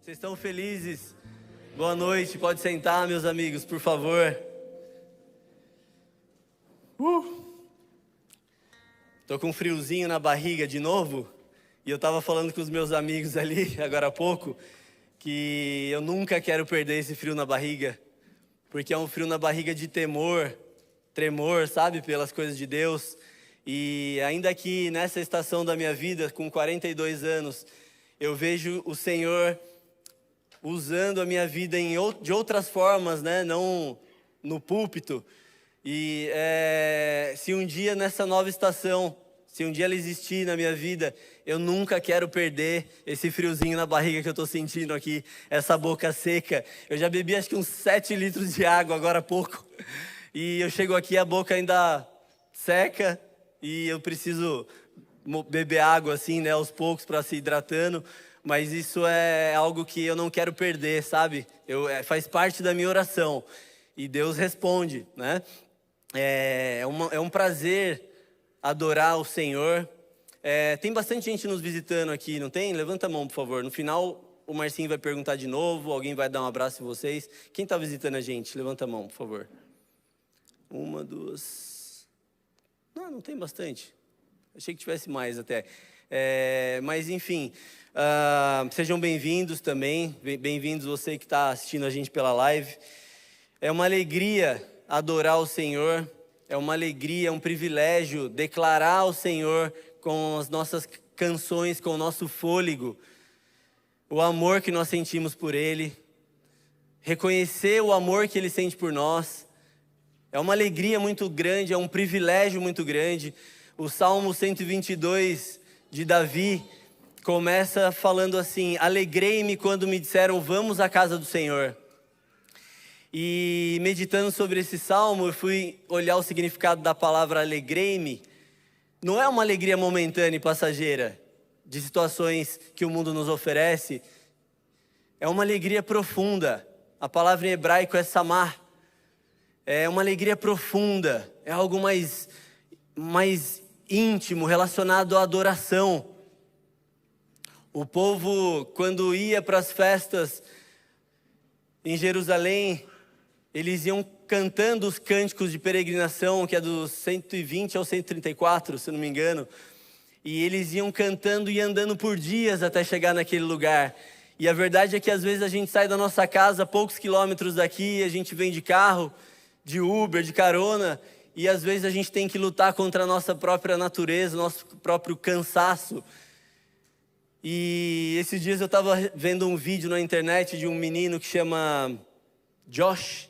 Vocês estão felizes? Boa noite, pode sentar, meus amigos, por favor. Tô com um friozinho na barriga de novo. E eu tava falando com os meus amigos ali, agora há pouco, que eu nunca quero perder esse frio na barriga. Porque é um frio na barriga de temor, tremor, sabe, pelas coisas de Deus. E ainda aqui, nessa estação da minha vida, com 42 anos, eu vejo o Senhor usando a minha vida de outras formas, né? Não no púlpito. E se um dia nessa nova estação, se um dia ela existir na minha vida, eu nunca quero perder esse friozinho na barriga que eu estou sentindo aqui, essa boca seca. Eu já bebi acho que uns 7 litros de água agora há pouco. E eu chego aqui, a boca ainda seca e eu preciso beber água assim, né, aos poucos para se hidratando. Mas isso é algo que eu não quero perder, sabe? Faz parte da minha oração. E Deus responde, né? É um prazer adorar o Senhor. Tem bastante gente nos visitando aqui, não tem? Levanta a mão, por favor. No final, o Marcinho vai perguntar de novo, alguém vai dar um abraço em vocês. Quem está visitando a gente? Levanta a mão, por favor. 1, 2... Não tem bastante. Achei que tivesse mais até. Mas, enfim... sejam bem-vindos também, bem-vindos você que está assistindo a gente pela live. É uma alegria adorar o Senhor, é uma alegria, é um privilégio declarar ao Senhor com as nossas canções, com o nosso fôlego, o amor que nós sentimos por Ele, reconhecer o amor que Ele sente por nós. É uma alegria muito grande, é um privilégio muito grande. O Salmo 122 de Davi começa falando assim: alegrei-me quando me disseram, vamos à casa do Senhor. E meditando sobre esse salmo, eu fui olhar o significado da palavra alegrei-me. Não é uma alegria momentânea e passageira, de situações que o mundo nos oferece. É uma alegria profunda. A palavra em hebraico é samar. É uma alegria profunda. É algo mais íntimo, relacionado à adoração. O povo, quando ia para as festas em Jerusalém, eles iam cantando os cânticos de peregrinação, que é dos 120 ao 134, se não me engano. E eles iam cantando e andando por dias até chegar naquele lugar. E a verdade é que às vezes a gente sai da nossa casa, poucos quilômetros daqui, a gente vem de carro, de Uber, de carona, e às vezes a gente tem que lutar contra a nossa própria natureza, nosso próprio cansaço. E esses dias eu estava vendo um vídeo na internet de um menino que chama Josh.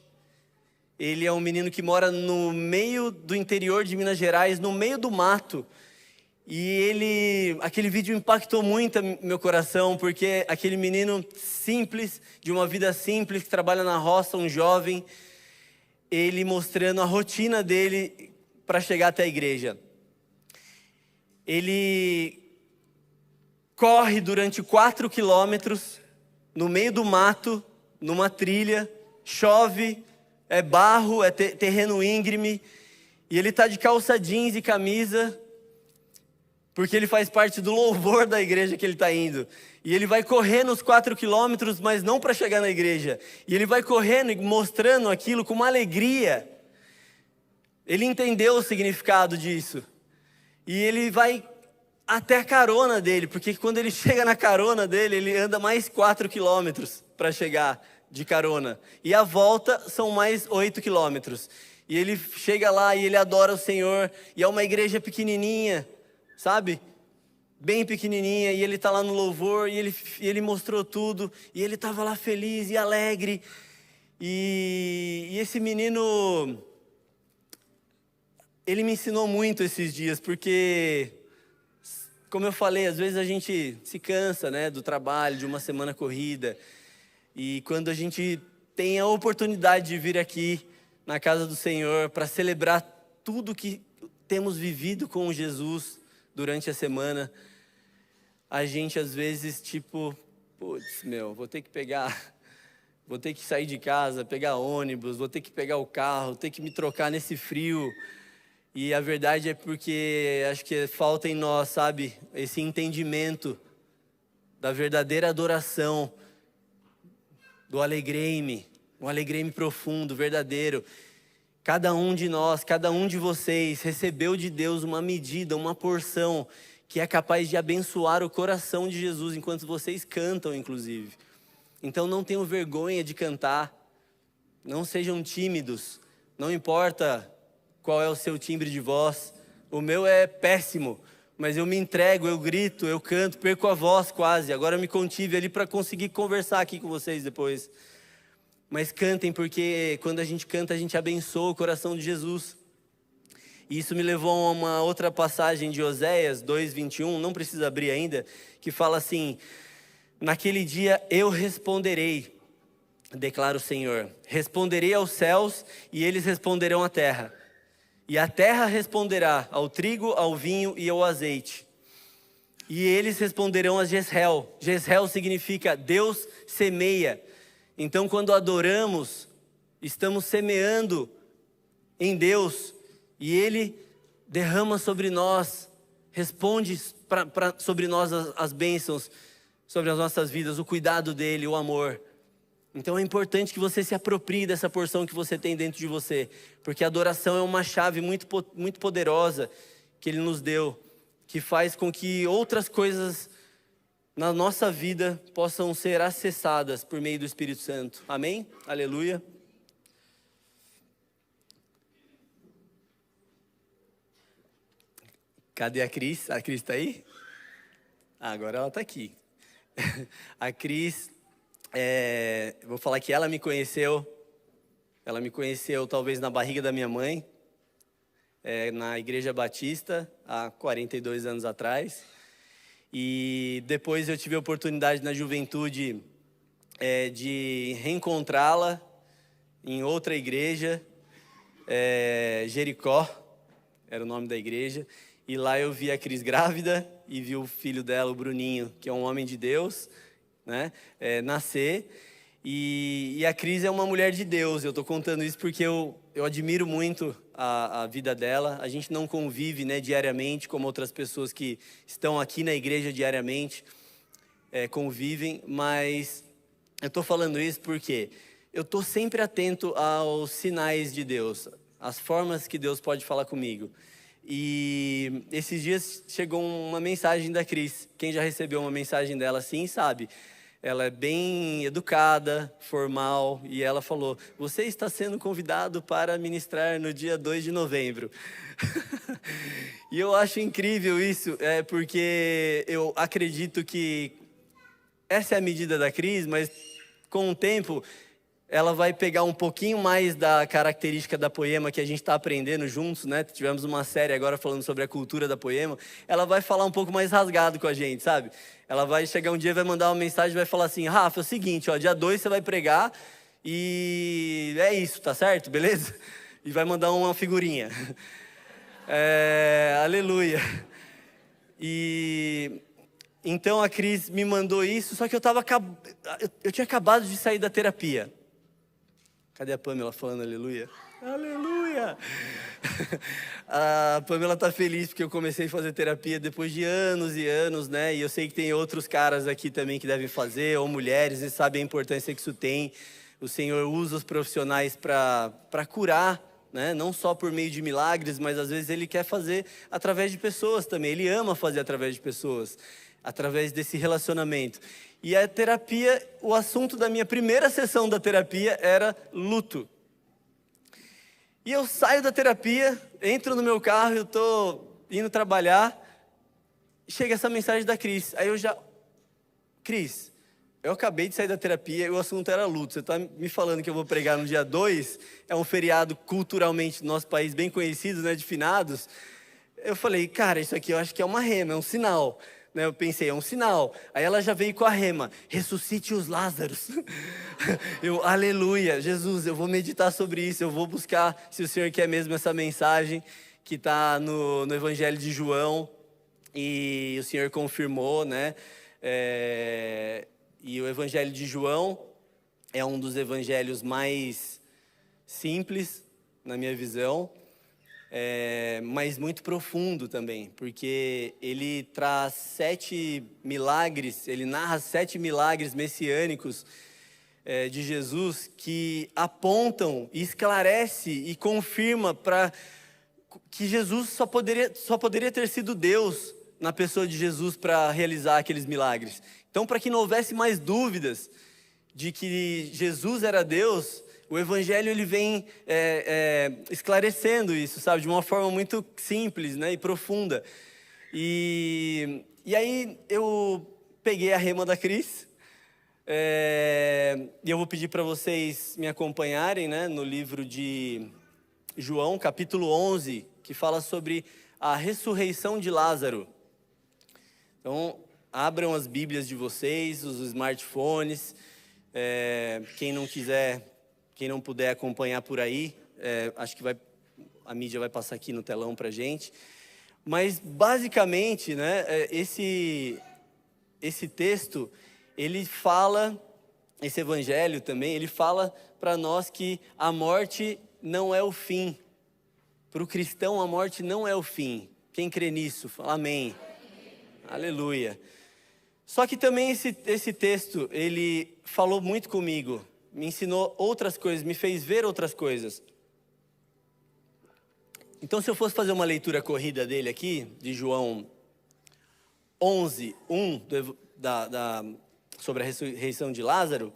Ele é um menino que mora no meio do interior de Minas Gerais, no meio do mato. E aquele vídeo impactou muito meu coração, porque aquele menino simples, de uma vida simples, que trabalha na roça, um jovem, ele mostrando a rotina dele para chegar até a igreja. Ele corre durante 4 quilômetros, no meio do mato, numa trilha, chove, é barro, é terreno íngreme, e ele está de calça jeans e camisa, porque ele faz parte do louvor da igreja que ele está indo. E ele vai correndo os 4 quilômetros, mas não para chegar na igreja. E ele vai correndo e mostrando aquilo com uma alegria. Ele entendeu o significado disso. E ele vai até a carona dele, porque quando ele chega na carona dele, ele anda mais 4 quilômetros para chegar de carona. E a volta são mais 8 quilômetros. E ele chega lá e ele adora o Senhor. E é uma igreja pequenininha, sabe? Bem pequenininha. E ele está lá no louvor e ele mostrou tudo. E ele estava lá feliz e alegre. E esse menino, ele me ensinou muito esses dias, porque, como eu falei, às vezes a gente se cansa, né, do trabalho, de uma semana corrida. E quando a gente tem a oportunidade de vir aqui na casa do Senhor para celebrar tudo que temos vivido com Jesus durante a semana, a gente às vezes vou ter que sair de casa, pegar ônibus, vou ter que pegar o carro, ter que me trocar nesse frio. E a verdade é porque acho que falta em nós, sabe, esse entendimento da verdadeira adoração. do alegrei-me, um alegrei-me profundo, verdadeiro. Cada um de nós, cada um de vocês recebeu de Deus uma medida, uma porção que é capaz de abençoar o coração de Jesus enquanto vocês cantam, inclusive. Então não tenham vergonha de cantar, não sejam tímidos, não importa qual é o seu timbre de voz. O meu é péssimo, mas eu me entrego, eu grito, eu canto, perco a voz quase. Agora eu me contive ali para conseguir conversar aqui com vocês depois. Mas cantem, porque quando a gente canta, a gente abençoa o coração de Jesus. E isso me levou a uma outra passagem de Oséias 2:21, não precisa abrir ainda, que fala assim: naquele dia eu responderei, declara o Senhor, responderei aos céus e eles responderão à terra. E a terra responderá ao trigo, ao vinho e ao azeite. E eles responderão a Jezreel. Jezreel significa Deus semeia. Então quando adoramos, estamos semeando em Deus. E Ele derrama sobre nós, responde sobre nós as bênçãos, sobre as nossas vidas, o cuidado dEle, o amor. Então é importante que você se aproprie dessa porção que você tem dentro de você, porque a adoração é uma chave muito poderosa que Ele nos deu, que faz com que outras coisas na nossa vida possam ser acessadas por meio do Espírito Santo. Amém? Aleluia. Cadê a Cris? A Cris está aí? Agora ela está aqui. A Cris, vou falar que ela me conheceu talvez na barriga da minha mãe, na Igreja Batista, há 42 anos atrás. E depois eu tive a oportunidade na juventude de reencontrá-la em outra igreja, Jericó, era o nome da igreja. E lá eu vi a Cris grávida e vi o filho dela, o Bruninho, que é um homem de Deus, né, nascer. E a Cris é uma mulher de Deus. Eu estou contando isso porque eu admiro muito a vida dela. A gente não convive, né, diariamente como outras pessoas que estão aqui na igreja diariamente convivem. Mas eu estou falando isso porque eu estou sempre atento aos sinais de Deus, às formas que Deus pode falar comigo. E esses dias chegou uma mensagem da Cris. Quem já recebeu uma mensagem dela assim sabe. Ela é bem educada, formal, e ela falou: você está sendo convidado para ministrar no dia 2 de novembro. E eu acho incrível isso, porque eu acredito que essa é a medida da Cris, mas com o tempo ela vai pegar um pouquinho mais da característica da Poema que a gente está aprendendo juntos, né? Tivemos uma série agora falando sobre a cultura da Poema. Ela vai falar um pouco mais rasgado com a gente, sabe? Ela vai chegar um dia, vai mandar uma mensagem, vai falar assim: Rafa, é o seguinte, ó, dia 2 você vai pregar e é isso, tá certo? Beleza? E vai mandar uma figurinha. Aleluia. E então a Cris me mandou isso, só que eu tinha acabado de sair da terapia. Cadê a Pamela falando aleluia? Aleluia! A Pamela está feliz porque eu comecei a fazer terapia depois de anos e anos, né? E eu sei que tem outros caras aqui também que devem fazer, ou mulheres, e sabem a importância que isso tem. O Senhor usa os profissionais para curar, né? Não só por meio de milagres, mas às vezes Ele quer fazer através de pessoas também. Ele ama fazer através de pessoas, através desse relacionamento. E a terapia, o assunto da minha primeira sessão da terapia era luto. E eu saio da terapia, entro no meu carro, eu estou indo trabalhar, chega essa mensagem da Cris. Aí Cris, eu acabei de sair da terapia e o assunto era luto. Você está me falando que eu vou pregar no dia 2, é um feriado culturalmente no nosso país bem conhecido, né, de finados. Eu falei, cara, isso aqui eu acho que é uma rema, é um sinal. Eu pensei, é um sinal. Aí ela já veio com a rema: ressuscite os Lázaros. Aleluia, Jesus, eu vou meditar sobre isso. Eu vou buscar, se o Senhor quer mesmo, essa mensagem que está no Evangelho de João. E o Senhor confirmou, né? E o Evangelho de João é um dos evangelhos mais simples, na minha visão. Mas muito profundo também, porque ele traz 7 milagres, ele narra 7 milagres messiânicos de Jesus que apontam, esclarece e confirma para que Jesus só poderia ter sido Deus na pessoa de Jesus para realizar aqueles milagres. Então, para que não houvesse mais dúvidas de que Jesus era Deus, o Evangelho ele vem esclarecendo isso, sabe, de uma forma muito simples, né, e profunda. E aí eu peguei a rema da Cris, e eu vou pedir para vocês me acompanharem, né, no livro de João, capítulo 11, que fala sobre a ressurreição de Lázaro. Então, abram as Bíblias de vocês, os smartphones. Quem não puder acompanhar por aí, acho que a mídia vai passar aqui no telão para a gente. Mas, basicamente, né, esse texto, ele fala, esse evangelho também, ele fala para nós que a morte não é o fim. Para o cristão, a morte não é o fim. Quem crê nisso, fala amém. Aleluia. Só que também esse texto, ele falou muito comigo, me ensinou outras coisas, me fez ver outras coisas. Então, se eu fosse fazer uma leitura corrida dele aqui, de João 11, 1, sobre a ressurreição de Lázaro,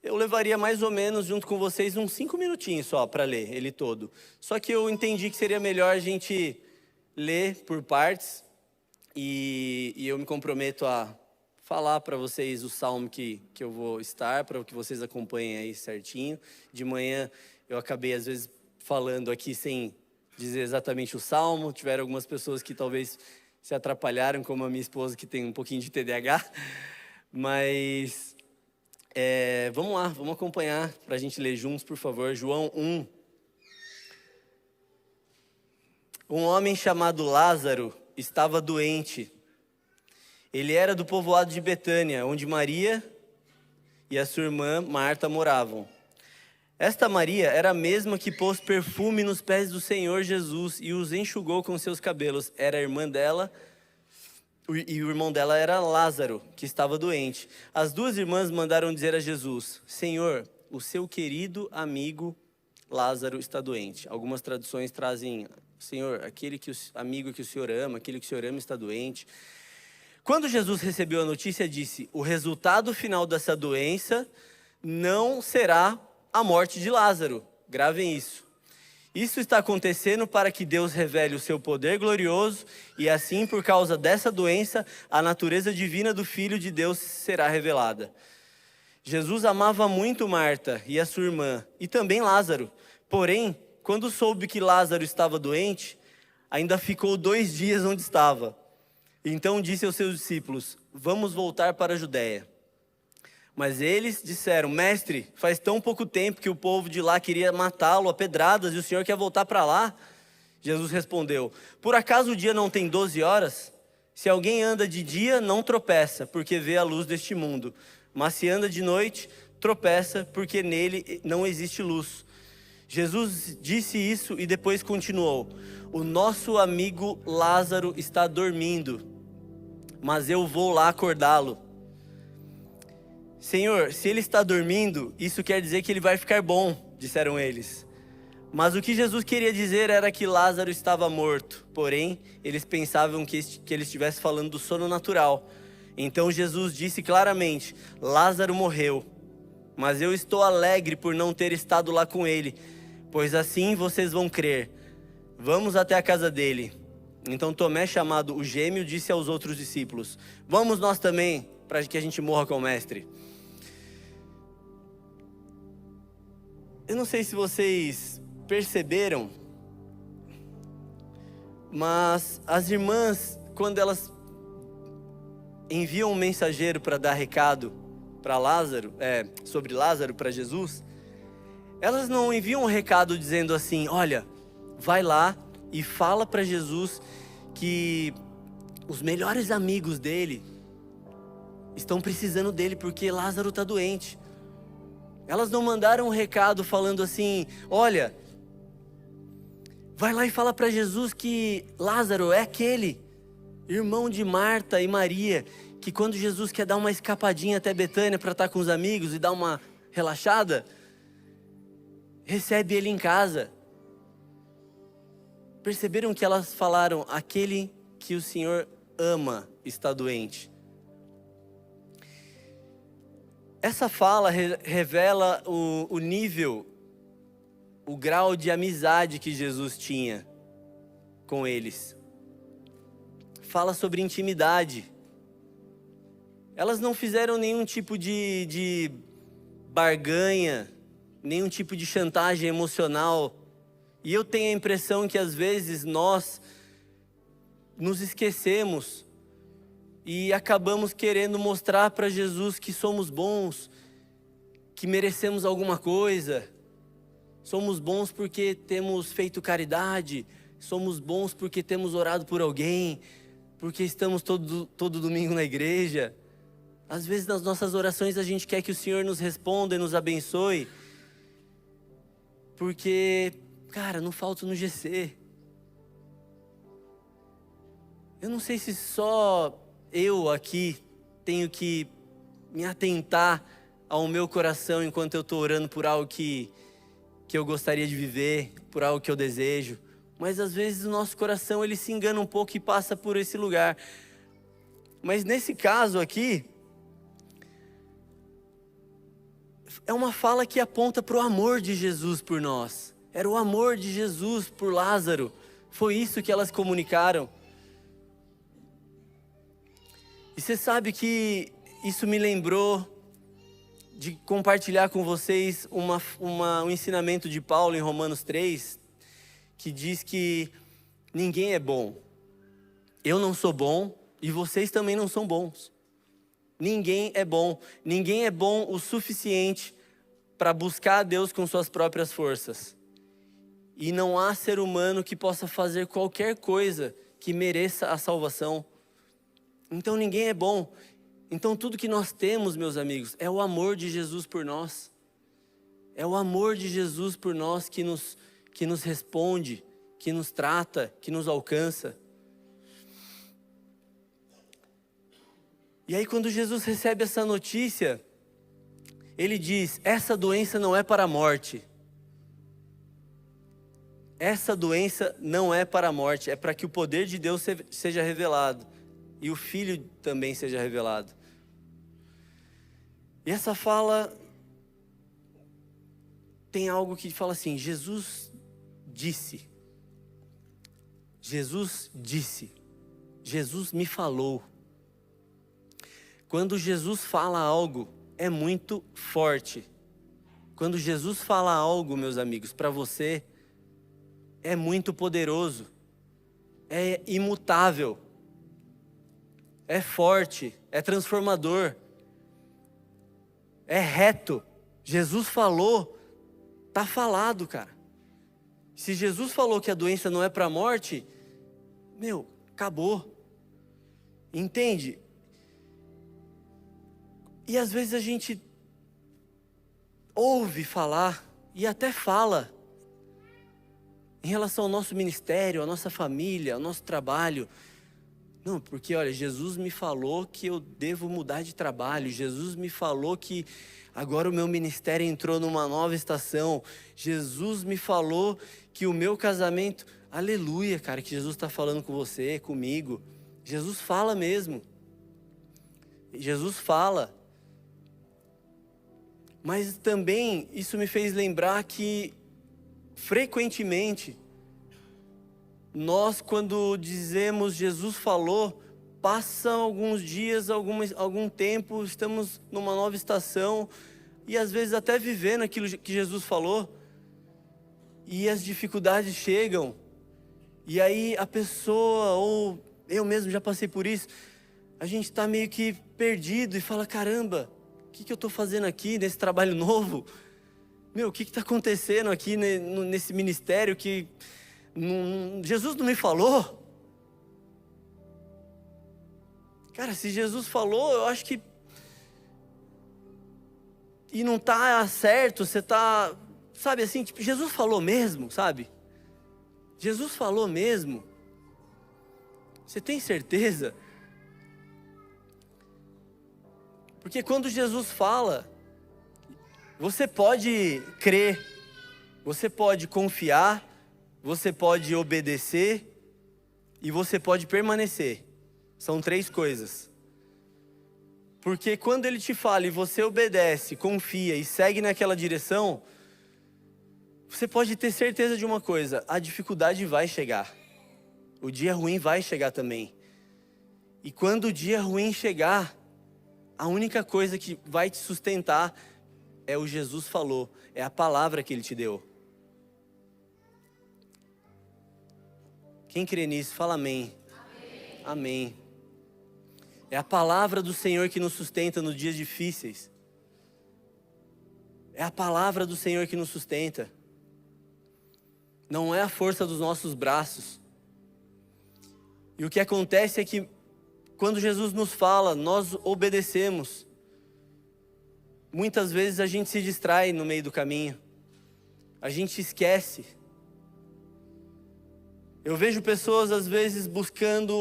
eu levaria mais ou menos, junto com vocês, uns 5 minutinhos só para ler ele todo. Só que eu entendi que seria melhor a gente ler por partes, e eu me comprometo a falar para vocês o salmo que eu vou estar, para que vocês acompanhem aí certinho. De manhã eu acabei, às vezes, falando aqui sem dizer exatamente o salmo. Tiveram algumas pessoas que talvez se atrapalharam, como a minha esposa, que tem um pouquinho de TDAH. Mas vamos lá, vamos acompanhar para a gente ler juntos, por favor. João 1. Um homem chamado Lázaro estava doente. Ele era do povoado de Betânia, onde Maria e a sua irmã Marta moravam. Esta Maria era a mesma que pôs perfume nos pés do Senhor Jesus e os enxugou com seus cabelos. Era a irmã dela, e o irmão dela era Lázaro, que estava doente. As duas irmãs mandaram dizer a Jesus: Senhor, o seu querido amigo Lázaro está doente. Algumas traduções trazem: Senhor, amigo que o Senhor ama, aquele que o Senhor ama está doente. Quando Jesus recebeu a notícia, disse: o resultado final dessa doença não será a morte de Lázaro. Gravem isso. Isso está acontecendo para que Deus revele o seu poder glorioso e assim, por causa dessa doença, a natureza divina do Filho de Deus será revelada. Jesus amava muito Marta e a sua irmã, e também Lázaro. Porém, quando soube que Lázaro estava doente, ainda ficou 2 dias onde estava. Então disse aos seus discípulos: vamos voltar para a Judéia. Mas eles disseram: Mestre, faz tão pouco tempo que o povo de lá queria matá-lo a pedradas e o Senhor quer voltar para lá? Jesus respondeu: por acaso o dia não tem 12 horas? Se alguém anda de dia, não tropeça, porque vê a luz deste mundo. Mas se anda de noite, tropeça, porque nele não existe luz. Jesus disse isso e depois continuou: o nosso amigo Lázaro está dormindo, mas eu vou lá acordá-lo. Senhor, se ele está dormindo, isso quer dizer que ele vai ficar bom, disseram eles. Mas o que Jesus queria dizer era que Lázaro estava morto. Porém, eles pensavam que ele estivesse falando do sono natural. Então Jesus disse claramente: Lázaro morreu, mas eu estou alegre por não ter estado lá com ele, pois assim vocês vão crer. Vamos até a casa dele. Então Tomé, chamado o gêmeo, disse aos outros discípulos: vamos nós também, para que a gente morra com o mestre. Eu não sei se vocês perceberam, mas as irmãs, quando elas enviam um mensageiro para dar recado para Lázaro, sobre Lázaro para Jesus, elas não enviam um recado dizendo assim: olha, vai lá e fala para Jesus que os melhores amigos dele estão precisando dele porque Lázaro está doente. Elas não mandaram um recado falando assim: olha, vai lá e fala para Jesus que Lázaro é aquele irmão de Marta e Maria que quando Jesus quer dar uma escapadinha até Betânia para estar com os amigos e dar uma relaxada, recebe ele em casa. Perceberam que elas falaram, aquele que o Senhor ama está doente. Essa fala revela o nível, o grau de amizade que Jesus tinha com eles. Fala sobre intimidade. Elas não fizeram nenhum tipo de barganha, nenhum tipo de chantagem emocional. E eu tenho a impressão que às vezes nós nos esquecemos e acabamos querendo mostrar para Jesus que somos bons, que merecemos alguma coisa. Somos bons porque temos feito caridade, somos bons porque temos orado por alguém, porque estamos todo domingo na igreja. Às vezes nas nossas orações a gente quer que o Senhor nos responda e nos abençoe, porque, cara, não falta no GC. Eu não sei se só eu aqui tenho que me atentar ao meu coração enquanto eu estou orando por algo que eu gostaria de viver, por algo que eu desejo. Mas às vezes o nosso coração ele se engana um pouco e passa por esse lugar. Mas nesse caso aqui, é uma fala que aponta para o amor de Jesus por nós. Era o amor de Jesus por Lázaro. Foi isso que elas comunicaram. E você sabe que isso me lembrou de compartilhar com vocês um ensinamento de Paulo em Romanos 3, que diz que ninguém é bom. Eu não sou bom e vocês também não são bons. Ninguém é bom. Ninguém é bom o suficiente para buscar a Deus com suas próprias forças. E não há ser humano que possa fazer qualquer coisa que mereça a salvação. Então ninguém é bom. Então tudo que nós temos, meus amigos, é o amor de Jesus por nós. É o amor de Jesus por nós que nos responde, que nos trata, que nos alcança. E aí quando Jesus recebe essa notícia, ele diz, essa doença não é para a morte. Essa doença não é para a morte, é para que o poder de Deus seja revelado. E o Filho também seja revelado. E essa fala tem algo que fala assim, Jesus disse. Jesus disse. Jesus me falou. Quando Jesus fala algo, é muito forte. Quando Jesus fala algo, meus amigos, para você, é muito poderoso. É imutável. É forte, é transformador, é reto. Jesus falou, tá falado, cara. Se Jesus falou que a doença não é para a morte, acabou. Entende? E às vezes a gente ouve falar e até fala em relação ao nosso ministério, à nossa família, ao nosso trabalho. Não, porque olha, Jesus me falou que eu devo mudar de trabalho. Jesus me falou que agora o meu ministério entrou numa nova estação. Jesus me falou que o meu casamento... Aleluia, cara, que Jesus está falando com você, comigo. Jesus fala mesmo. Jesus fala. Mas também isso me fez lembrar que frequentemente... Nós, quando dizemos Jesus falou, passam alguns dias, algum tempo, estamos numa nova estação e às vezes até vivendo aquilo que Jesus falou e as dificuldades chegam e aí a pessoa, ou eu mesmo já passei por isso, a gente está meio que perdido e fala, caramba, o que eu estou fazendo aqui nesse trabalho novo? O que está acontecendo aqui nesse ministério que... Jesus não me falou? Cara, se Jesus falou, eu acho que... E não está certo, você está... Sabe assim, tipo, Jesus falou mesmo, sabe? Jesus falou mesmo. Você tem certeza? Porque quando Jesus fala, você pode crer, você pode confiar, você pode obedecer e você pode permanecer. São 3 coisas. Porque quando ele te fala e você obedece, confia e segue naquela direção, você pode ter certeza de uma coisa: a dificuldade vai chegar. O dia ruim vai chegar também. E quando o dia ruim chegar, a única coisa que vai te sustentar é o Jesus falou, é a palavra que ele te deu. Quem crê nisso, fala amém. Amém. Amém. É a palavra do Senhor que nos sustenta nos dias difíceis. É a palavra do Senhor que nos sustenta. Não é a força dos nossos braços. E o que acontece é que quando Jesus nos fala, nós obedecemos. Muitas vezes a gente se distrai no meio do caminho. A gente esquece. Eu vejo pessoas às vezes buscando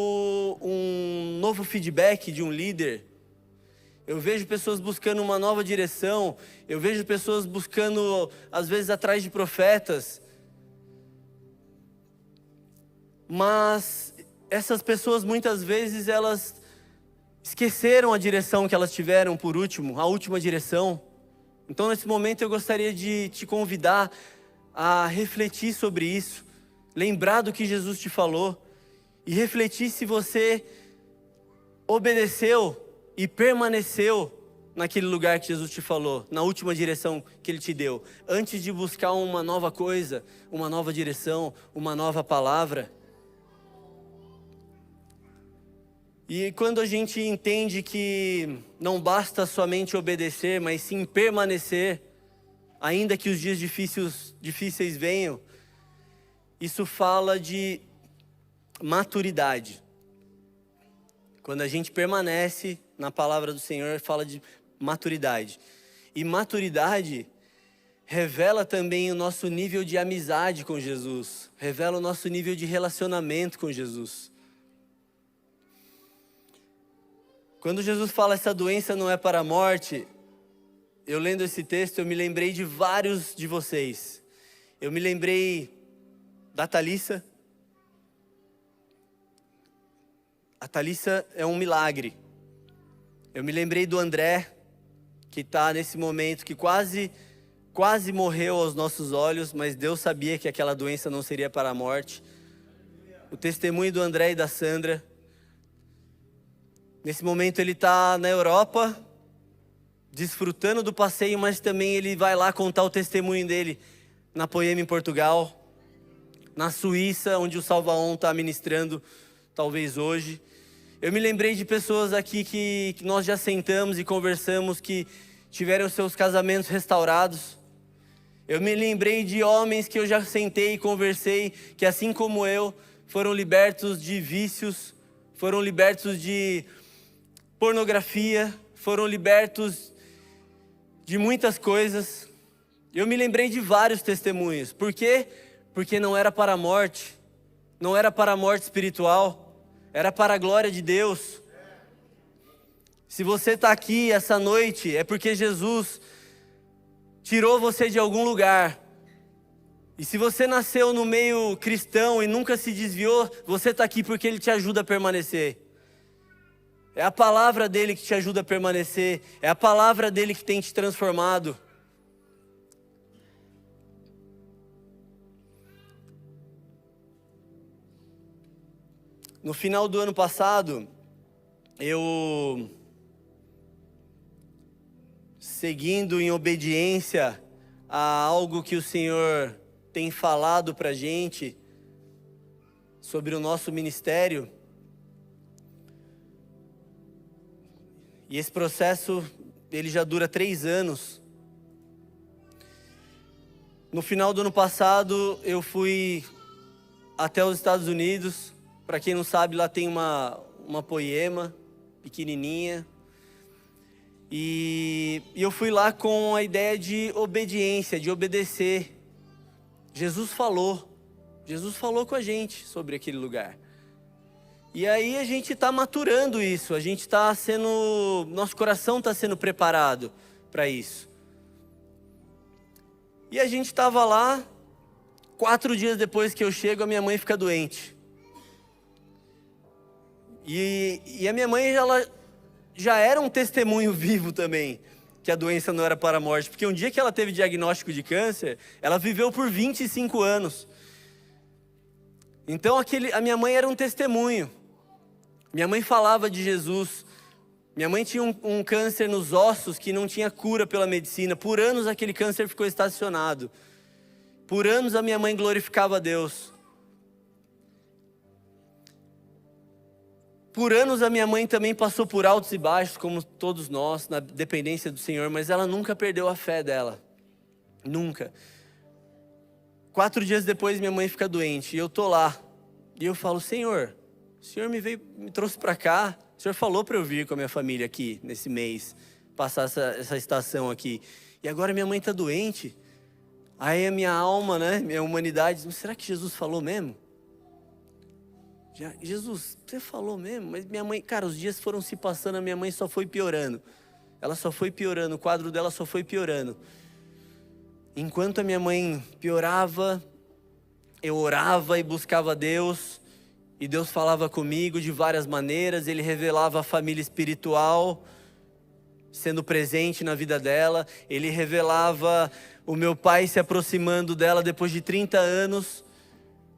um novo feedback de um líder. Eu vejo pessoas buscando uma nova direção. Eu vejo pessoas buscando, às vezes, atrás de profetas. Mas essas pessoas, muitas vezes, elas esqueceram a direção que elas tiveram por último, a última direção. Então, nesse momento, eu gostaria de te convidar a refletir sobre isso. Lembrar do que Jesus te falou e refletir se você obedeceu e permaneceu naquele lugar que Jesus te falou, na última direção que Ele te deu, antes de buscar uma nova coisa, uma nova direção, uma nova palavra. E quando a gente entende que não basta somente obedecer, mas sim permanecer, ainda que os dias difíceis venham, isso fala de maturidade. Quando a gente permanece na palavra do Senhor, fala de maturidade. E maturidade revela também o nosso nível de amizade com Jesus. Revela o nosso nível de relacionamento com Jesus. Quando Jesus fala essa doença não é para a morte, eu lendo esse texto, eu me lembrei de vários de vocês. Eu me lembrei da Thalissa. A Thalissa é um milagre. Eu me lembrei do André, que está nesse momento, que quase morreu aos nossos olhos, mas Deus sabia que aquela doença não seria para a morte. O testemunho do André e da Sandra. Nesse momento ele está na Europa, desfrutando do passeio, mas também ele vai lá contar o testemunho dele na Poema em Portugal, na Suíça, onde o Salvaon está ministrando, talvez hoje. Eu me lembrei de pessoas aqui que nós já sentamos e conversamos, que tiveram seus casamentos restaurados. Eu me lembrei de homens que eu já sentei e conversei, que assim como eu, foram libertos de vícios, foram libertos de pornografia, foram libertos de muitas coisas. Eu me lembrei de vários testemunhos. Por quê? Porque não era para a morte, não era para a morte espiritual, era para a glória de Deus. Se você está aqui essa noite, é porque Jesus tirou você de algum lugar. E se você nasceu no meio cristão e nunca se desviou, você está aqui porque Ele te ajuda a permanecer. É a palavra dEle que te ajuda a permanecer, é a palavra dEle que tem te transformado. No final do ano passado, eu, seguindo em obediência a algo que o Senhor tem falado para a gente sobre o nosso ministério, e esse processo ele já dura 3 anos. No final do ano passado, eu fui até os Estados Unidos. Para quem não sabe, lá tem uma Poema pequenininha. E eu fui lá com a ideia de obediência, de obedecer. Jesus falou com a gente sobre aquele lugar. E aí a gente está maturando isso, nosso coração está sendo preparado para isso. E a gente estava lá, 4 dias depois que eu chego, a minha mãe fica doente. E a minha mãe, ela já era um testemunho vivo também, que a doença não era para a morte. Porque um dia que ela teve diagnóstico de câncer, ela viveu por 25 anos. Então a minha mãe era um testemunho. Minha mãe falava de Jesus. Minha mãe tinha um câncer nos ossos que não tinha cura pela medicina. Por anos aquele câncer ficou estacionado. Por anos a minha mãe glorificava a Deus. Por anos a minha mãe também passou por altos e baixos, como todos nós, na dependência do Senhor, mas ela nunca perdeu a fé dela. Nunca. 4 dias depois minha mãe fica doente e eu tô lá. E eu falo, Senhor, o Senhor me trouxe para cá. O Senhor falou para eu vir com a minha família aqui, nesse mês, passar essa estação aqui. E agora minha mãe está doente. Aí a minha alma, né, minha humanidade, será que Jesus falou mesmo? Jesus, você falou mesmo? Mas minha mãe, cara, os dias foram se passando, a minha mãe só foi piorando. Ela só foi piorando, o quadro dela só foi piorando. Enquanto a minha mãe piorava, eu orava e buscava a Deus. E Deus falava comigo de várias maneiras. Ele revelava a família espiritual sendo presente na vida dela. Ele revelava o meu pai se aproximando dela depois de 30 anos.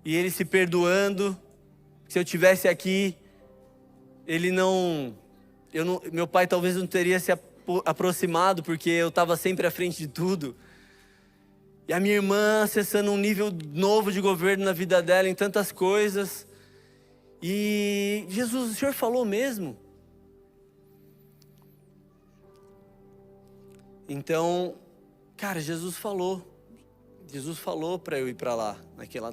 E ele se perdoando. Se eu tivesse aqui, meu pai talvez não teria se aproximado, porque eu estava sempre à frente de tudo. E a minha irmã acessando um nível novo de governo na vida dela, em tantas coisas. E Jesus, o Senhor falou mesmo? Então, cara, Jesus falou para eu ir para lá,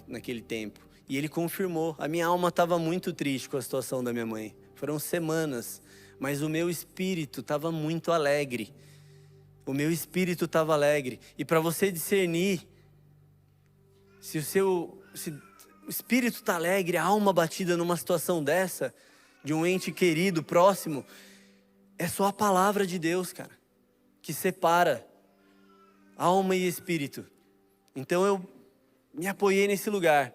naquele tempo. E Ele confirmou. A minha alma estava muito triste com a situação da minha mãe. Foram semanas, mas o meu espírito estava muito alegre. O meu espírito estava alegre. E para você discernir se o espírito está alegre, a alma batida numa situação dessa, de um ente querido, próximo, é só a palavra de Deus, cara, que separa alma e espírito. Então eu me apoiei nesse lugar.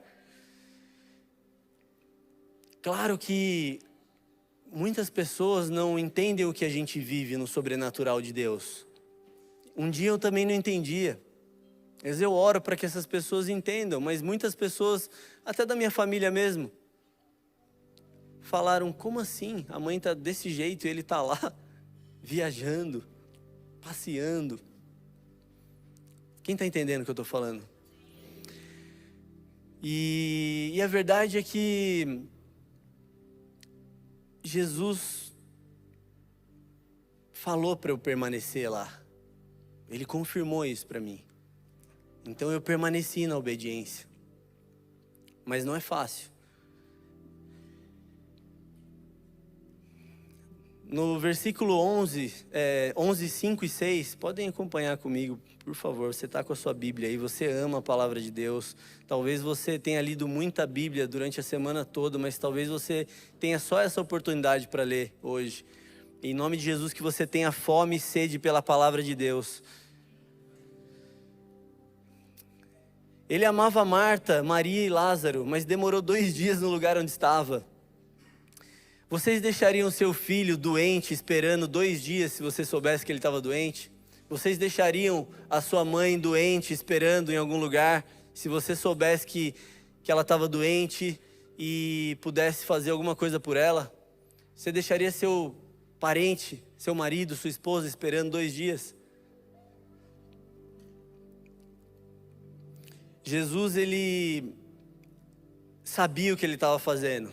Claro que muitas pessoas não entendem o que a gente vive no sobrenatural de Deus. Um dia eu também não entendia. Mas eu oro para que essas pessoas entendam. Mas muitas pessoas, até da minha família mesmo, falaram, como assim? A mãe está desse jeito e ele está lá, viajando, passeando. Quem está entendendo o que eu estou falando? E a verdade é que Jesus falou para eu permanecer lá. Ele confirmou isso para mim. Então eu permaneci na obediência. Mas não é fácil. No versículo 11, 5 e 6, podem acompanhar comigo, por favor. Você está com a sua Bíblia aí, você ama a palavra de Deus. Talvez você tenha lido muita Bíblia durante a semana toda, mas talvez você tenha só essa oportunidade para ler hoje. Em nome de Jesus, que você tenha fome e sede pela palavra de Deus. Ele amava Marta, Maria e Lázaro, mas demorou 2 dias no lugar onde estava. Vocês deixariam seu filho doente esperando 2 dias se você soubesse que ele estava doente? Vocês deixariam a sua mãe doente esperando em algum lugar se você soubesse que ela estava doente e pudesse fazer alguma coisa por ela? Você deixaria seu parente, seu marido, sua esposa esperando 2 dias? Jesus, ele sabia o que ele estava fazendo.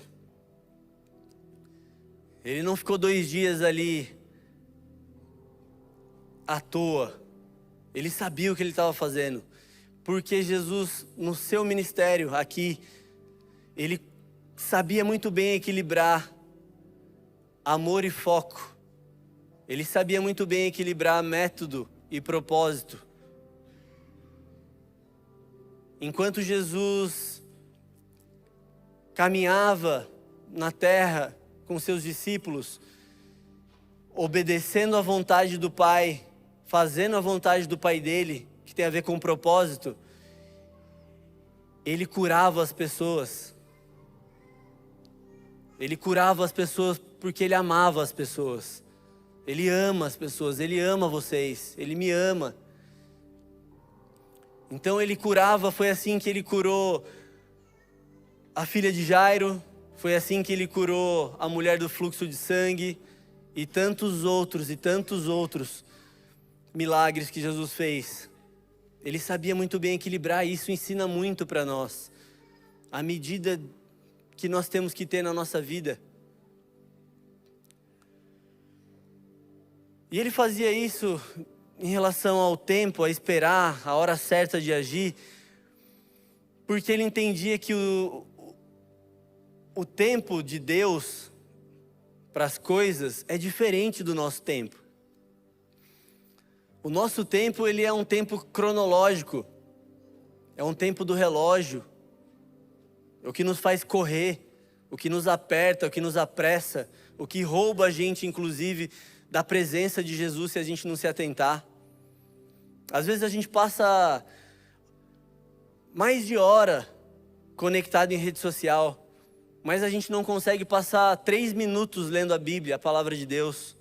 Ele não ficou 2 dias ali à toa. Ele sabia o que ele estava fazendo. Porque Jesus, no seu ministério aqui, ele sabia muito bem equilibrar amor e foco. Ele sabia muito bem equilibrar método e propósito. Enquanto Jesus caminhava na terra com seus discípulos, obedecendo à vontade do Pai, fazendo a vontade do Pai dele, que tem a ver com o propósito, ele curava as pessoas. Ele curava as pessoas porque ele amava as pessoas. Ele ama as pessoas, ele ama vocês, ele me ama. Então ele curava, foi assim que ele curou a filha de Jairo, foi assim que ele curou a mulher do fluxo de sangue e tantos outros milagres que Jesus fez. Ele sabia muito bem equilibrar, e isso ensina muito para nós. A medida que nós temos que ter na nossa vida. E ele fazia isso em relação ao tempo, a esperar, a hora certa de agir, porque ele entendia que o tempo de Deus para as coisas é diferente do nosso tempo. O nosso tempo, ele é um tempo cronológico, é um tempo do relógio, é o que nos faz correr, o que nos aperta, o que nos apressa, o que rouba a gente, inclusive, da presença de Jesus se a gente não se atentar. Às vezes a gente passa mais de hora conectado em rede social, mas a gente não consegue passar 3 minutos lendo a Bíblia, a palavra de Deus.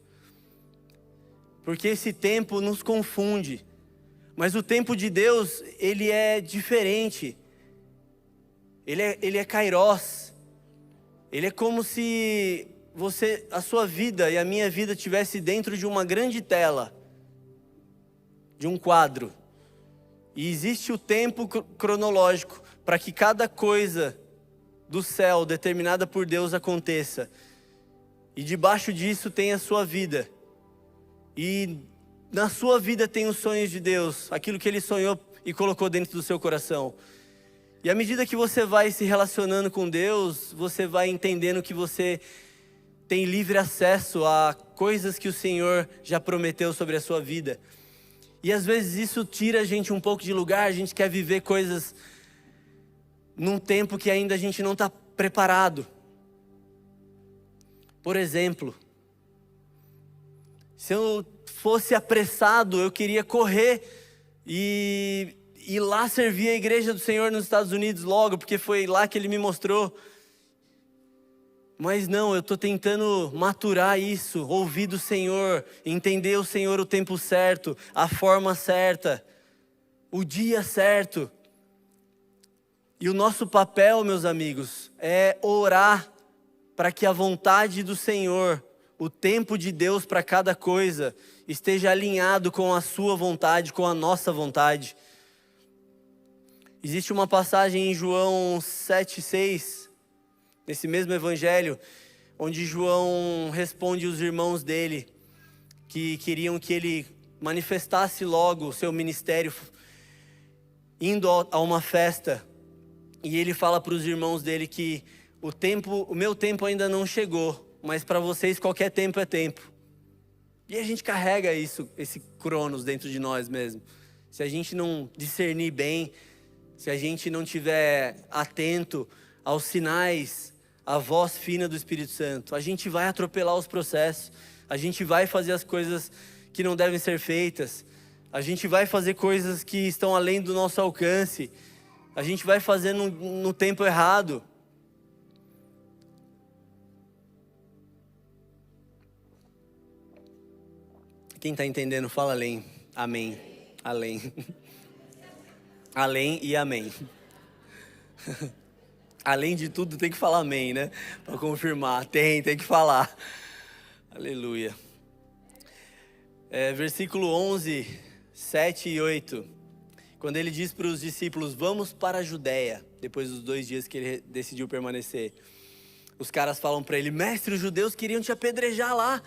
Porque esse tempo nos confunde. Mas o tempo de Deus, ele é diferente. Ele é kairos. Ele é como se a sua vida e a minha vida estivesse dentro de uma grande tela, de um quadro. E existe o tempo cronológico para que cada coisa do céu determinada por Deus aconteça. E debaixo disso tem a sua vida. E na sua vida tem os sonhos de Deus, aquilo que Ele sonhou e colocou dentro do seu coração. E à medida que você vai se relacionando com Deus, você vai entendendo que você tem livre acesso a coisas que o Senhor já prometeu sobre a sua vida. E às vezes isso tira a gente um pouco de lugar, a gente quer viver coisas num tempo que ainda a gente não está preparado. Por exemplo, se eu fosse apressado, eu queria correr e ir lá servir a igreja do Senhor nos Estados Unidos logo, porque foi lá que Ele me mostrou. Mas não, eu estou tentando maturar isso, ouvir do Senhor, entender o Senhor o tempo certo, a forma certa, o dia certo. E o nosso papel, meus amigos, é orar para que a vontade do Senhor, o tempo de Deus para cada coisa, esteja alinhado com a sua vontade, com a nossa vontade. Existe uma passagem em João 7,6, nesse mesmo evangelho, onde João responde os irmãos dele, que queriam que ele manifestasse logo o seu ministério, indo a uma festa. E ele fala para os irmãos dele que o meu tempo ainda não chegou, mas para vocês qualquer tempo é tempo. E a gente carrega isso, esse cronos dentro de nós mesmo. Se a gente não discernir bem, se a gente não estiver atento aos sinais, à voz fina do Espírito Santo, a gente vai atropelar os processos, a gente vai fazer as coisas que não devem ser feitas, a gente vai fazer coisas que estão além do nosso alcance, a gente vai fazer no tempo errado. Quem está entendendo, fala além. Amém. Além. Além e amém. Além de tudo, tem que falar amém, né? Para confirmar. Tem que falar. Aleluia. Versículo 11, 7 e 8. Quando ele diz para os discípulos, vamos para a Judéia, depois dos 2 dias que ele decidiu permanecer. Os caras falam para ele, mestre, os judeus queriam te apedrejar lá.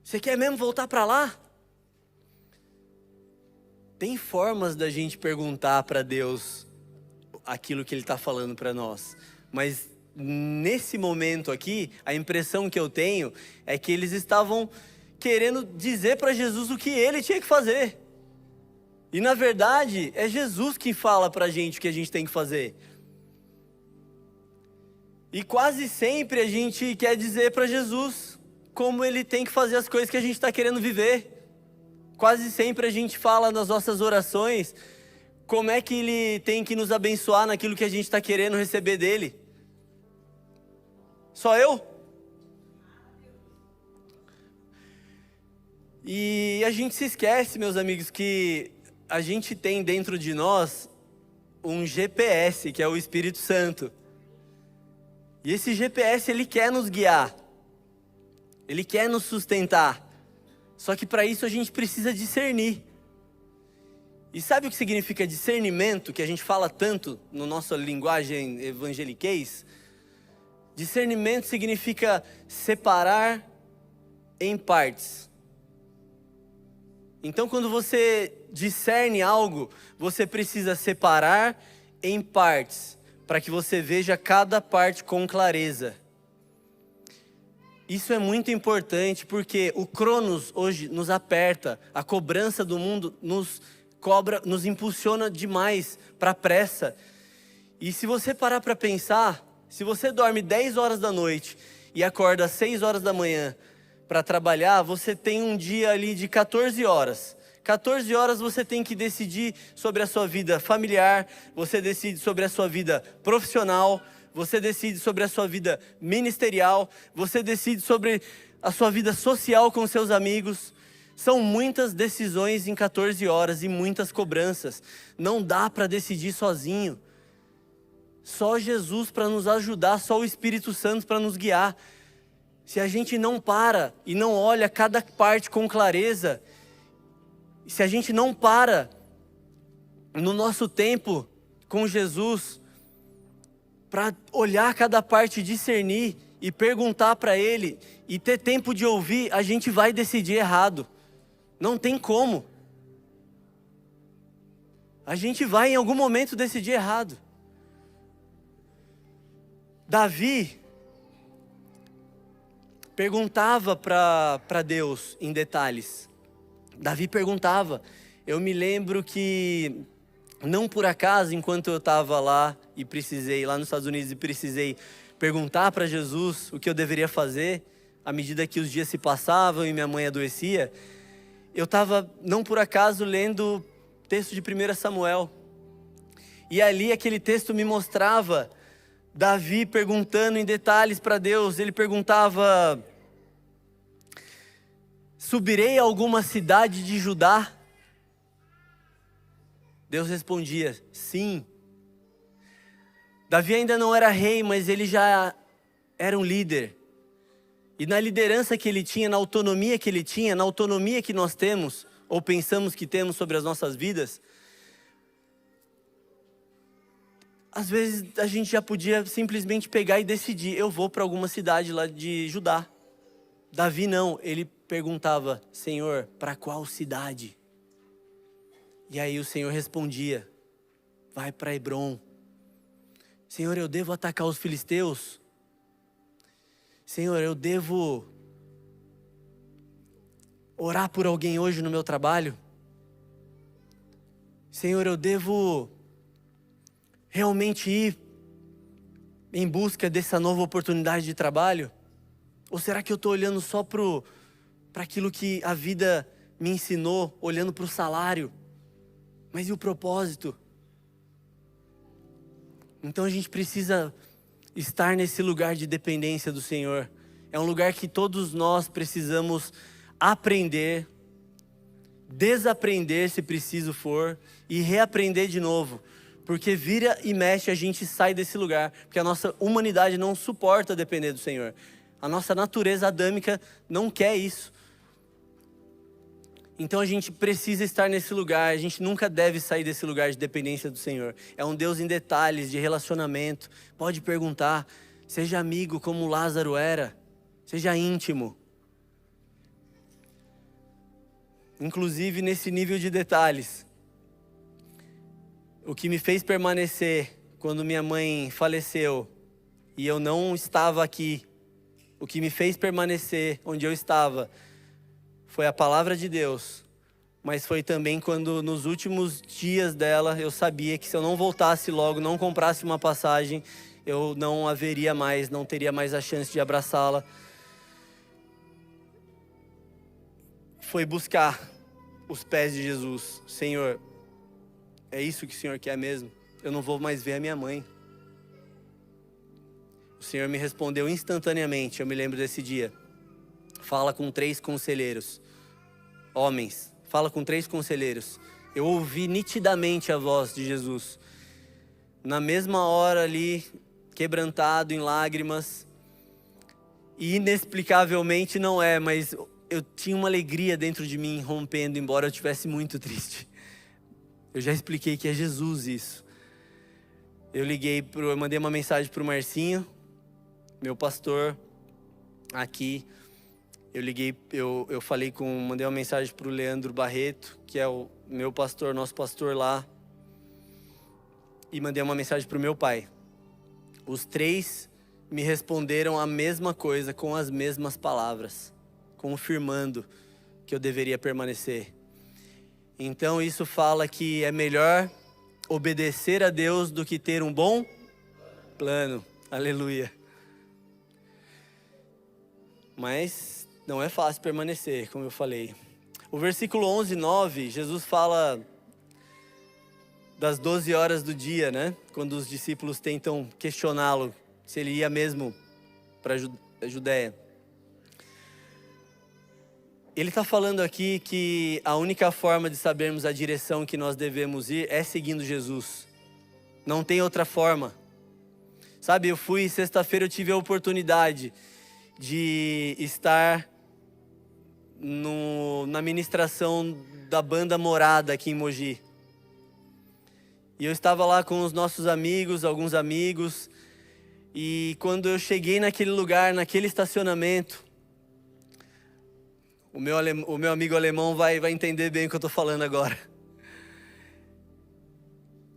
Você quer mesmo voltar para lá? Tem formas da gente perguntar para Deus aquilo que Ele está falando para nós. Mas nesse momento aqui, a impressão que eu tenho é que eles estavam querendo dizer para Jesus o que Ele tinha que fazer. E na verdade, é Jesus que fala para a gente o que a gente tem que fazer. E quase sempre a gente quer dizer para Jesus como ele tem que fazer as coisas que a gente está querendo viver. Quase sempre a gente fala nas nossas orações como é que ele tem que nos abençoar naquilo que a gente está querendo receber dele. Só eu? E a gente se esquece, meus amigos, que a gente tem dentro de nós um GPS, que é o Espírito Santo. E esse GPS, ele quer nos guiar. Ele quer nos sustentar. Só que para isso a gente precisa discernir. E sabe o que significa discernimento, que a gente fala tanto na nossa linguagem evangeliquez? Discernimento significa separar em partes. Então, quando você discerne algo, você precisa separar em partes, para que você veja cada parte com clareza. Isso é muito importante, porque o Cronos hoje nos aperta, a cobrança do mundo nos cobra, nos impulsiona demais para a pressa. E se você parar para pensar, se você dorme 10 horas da noite e acorda às 6 horas da manhã para trabalhar, você tem um dia ali de 14 horas. 14 horas você tem que decidir sobre a sua vida familiar, você decide sobre a sua vida profissional, você decide sobre a sua vida ministerial, você decide sobre a sua vida social com seus amigos. São muitas decisões em 14 horas e muitas cobranças. Não dá para decidir sozinho. Só Jesus para nos ajudar, só o Espírito Santo para nos guiar. Se a gente não para e não olha cada parte com clareza, se a gente não para no nosso tempo com Jesus, para olhar cada parte, discernir e perguntar para Ele e ter tempo de ouvir, a gente vai decidir errado. Não tem como. A gente vai em algum momento decidir errado. Davi perguntava para Deus em detalhes. Davi perguntava. Eu me lembro que, não por acaso, enquanto eu estava lá nos Estados Unidos, e precisei perguntar para Jesus o que eu deveria fazer, à medida que os dias se passavam e minha mãe adoecia, eu estava, não por acaso, lendo o texto de 1 Samuel. E ali aquele texto me mostrava Davi perguntando em detalhes para Deus. Ele perguntava: subirei a alguma cidade de Judá? Deus respondia: sim. Davi ainda não era rei, mas ele já era um líder. E na liderança que ele tinha, na autonomia que ele tinha, na autonomia que nós temos, ou pensamos que temos sobre as nossas vidas, às vezes a gente já podia simplesmente pegar e decidir: eu vou para alguma cidade lá de Judá. Davi não, ele perguntava: Senhor, para qual cidade? E aí o Senhor respondia: vai para Hebrom. Senhor, eu devo atacar os filisteus? Senhor, eu devo orar por alguém hoje no meu trabalho? Senhor, eu devo realmente ir em busca dessa nova oportunidade de trabalho? Ou será que eu estou olhando só para aquilo que a vida me ensinou, olhando para o salário? Mas e o propósito? Então a gente precisa estar nesse lugar de dependência do Senhor. É um lugar que todos nós precisamos aprender, desaprender se preciso for, e reaprender de novo. Porque vira e mexe a gente sai desse lugar, porque a nossa humanidade não suporta depender do Senhor. A nossa natureza adâmica não quer isso. Então a gente precisa estar nesse lugar, a gente nunca deve sair desse lugar de dependência do Senhor. É um Deus em detalhes, de relacionamento. Pode perguntar, seja amigo como Lázaro era, seja íntimo. Inclusive nesse nível de detalhes. O que me fez permanecer quando minha mãe faleceu e eu não estava aqui, o que me fez permanecer onde eu estava, foi a palavra de Deus, mas foi também quando nos últimos dias dela eu sabia que se eu não voltasse logo, não comprasse uma passagem, eu não haveria mais, não teria mais a chance de abraçá-la. Foi buscar os pés de Jesus. Senhor, é isso que o Senhor quer mesmo? Eu não vou mais ver a minha mãe. O Senhor me respondeu instantaneamente, eu me lembro desse dia. Fala com 3 conselheiros, homens, fala com 3 conselheiros. Eu ouvi nitidamente a voz de Jesus. Na mesma hora ali, quebrantado em lágrimas, e inexplicavelmente não é, mas eu tinha uma alegria dentro de mim rompendo, embora eu estivesse muito triste. Eu já expliquei que é Jesus isso. Eu mandei uma mensagem para o Marcinho, meu pastor aqui. Mandei uma mensagem para o Leandro Barreto, que é o meu pastor, nosso pastor lá. E mandei uma mensagem para o meu pai. Os 3 me responderam a mesma coisa, com as mesmas palavras, confirmando que eu deveria permanecer. Então isso fala que é melhor obedecer a Deus do que ter um bom plano. Aleluia. Mas não é fácil permanecer, como eu falei. O versículo 11:9, Jesus fala das 12 horas do dia, né? Quando os discípulos tentam questioná-lo se ele ia mesmo para a Judéia. Ele está falando aqui que a única forma de sabermos a direção que nós devemos ir é seguindo Jesus. Não tem outra forma. Sabe, sexta-feira eu tive a oportunidade de estar na ministração da banda Morada aqui em Mogi. E eu estava lá com os nossos amigos, alguns amigos, e quando eu cheguei naquele lugar, naquele estacionamento, o meu amigo alemão vai entender bem o que eu estou falando agora.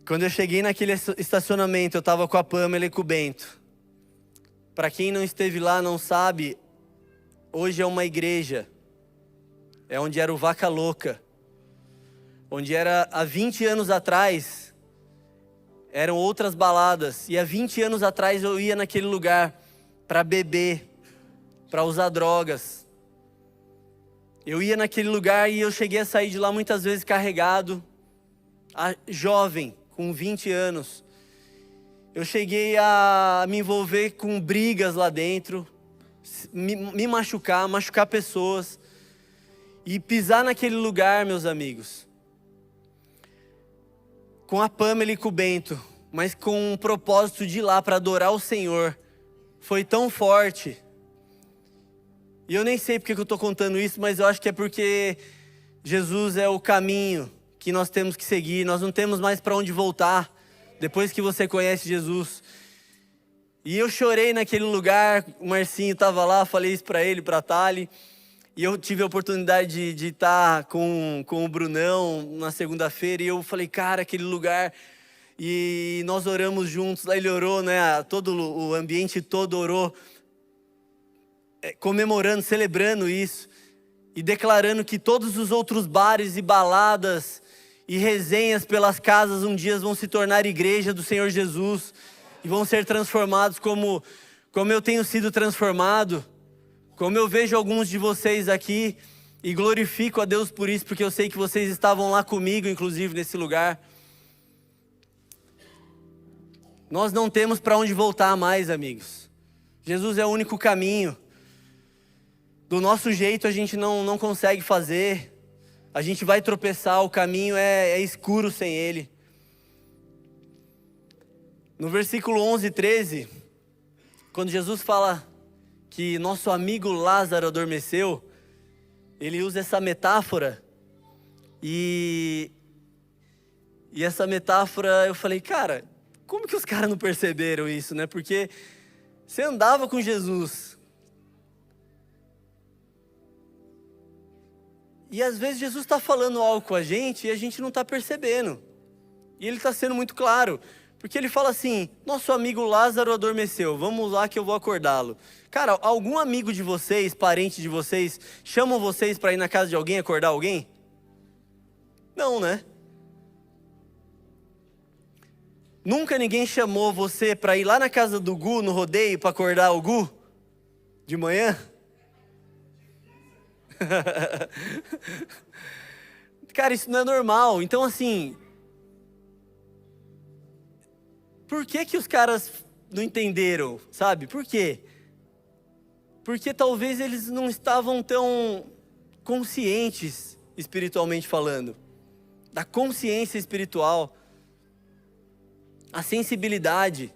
Quando eu cheguei naquele estacionamento, eu estava com a Pamela e com o Bento. Para quem não esteve lá, não sabe, hoje é uma igreja. É onde era o Vaca Louca. Onde era há 20 anos atrás, eram outras baladas. E há 20 anos atrás eu ia naquele lugar para beber, para usar drogas. Eu ia naquele lugar e eu cheguei a sair de lá muitas vezes carregado, jovem, com 20 anos. Eu cheguei a me envolver com brigas lá dentro, me machucar pessoas. E pisar naquele lugar, meus amigos, com a Pamela e com o Bento, mas com um propósito de ir lá para adorar o Senhor, foi tão forte. E eu nem sei porque que eu estou contando isso, mas eu acho que é porque Jesus é o caminho que nós temos que seguir. Nós não temos mais para onde voltar, depois que você conhece Jesus. E eu chorei naquele lugar, o Marcinho estava lá, falei isso para ele, para a Thali. E eu tive a oportunidade de estar com o Brunão na segunda-feira, e eu falei, cara, aquele lugar, e nós oramos juntos, lá ele orou, né, todo o ambiente todo orou, comemorando, celebrando isso, e declarando que todos os outros bares e baladas e resenhas pelas casas um dia vão se tornar igreja do Senhor Jesus, e vão ser transformados como eu tenho sido transformado. Como eu vejo alguns de vocês aqui, e glorifico a Deus por isso, porque eu sei que vocês estavam lá comigo, inclusive, nesse lugar. Nós não temos para onde voltar mais, amigos. Jesus é o único caminho. Do nosso jeito a gente não consegue fazer. A gente vai tropeçar, o caminho é escuro sem Ele. No versículo 11 e 13, quando Jesus fala que nosso amigo Lázaro adormeceu, ele usa essa metáfora, e essa metáfora eu falei, cara, como que os caras não perceberam isso, né? Porque você andava com Jesus, e às vezes Jesus está falando algo com a gente e a gente não está percebendo, e ele está sendo muito claro, porque ele fala assim, nosso amigo Lázaro adormeceu, vamos lá que eu vou acordá-lo. Cara, algum amigo de vocês, parente de vocês, chamam vocês para ir na casa de alguém, acordar alguém? Não, né? Nunca ninguém chamou você para ir lá na casa do Gu, no rodeio, para acordar o Gu? De manhã? Cara, isso não é normal. Então, assim, por que que os caras não entenderam, sabe? Por quê? Porque talvez eles não estavam tão conscientes, espiritualmente falando, da consciência espiritual, a sensibilidade.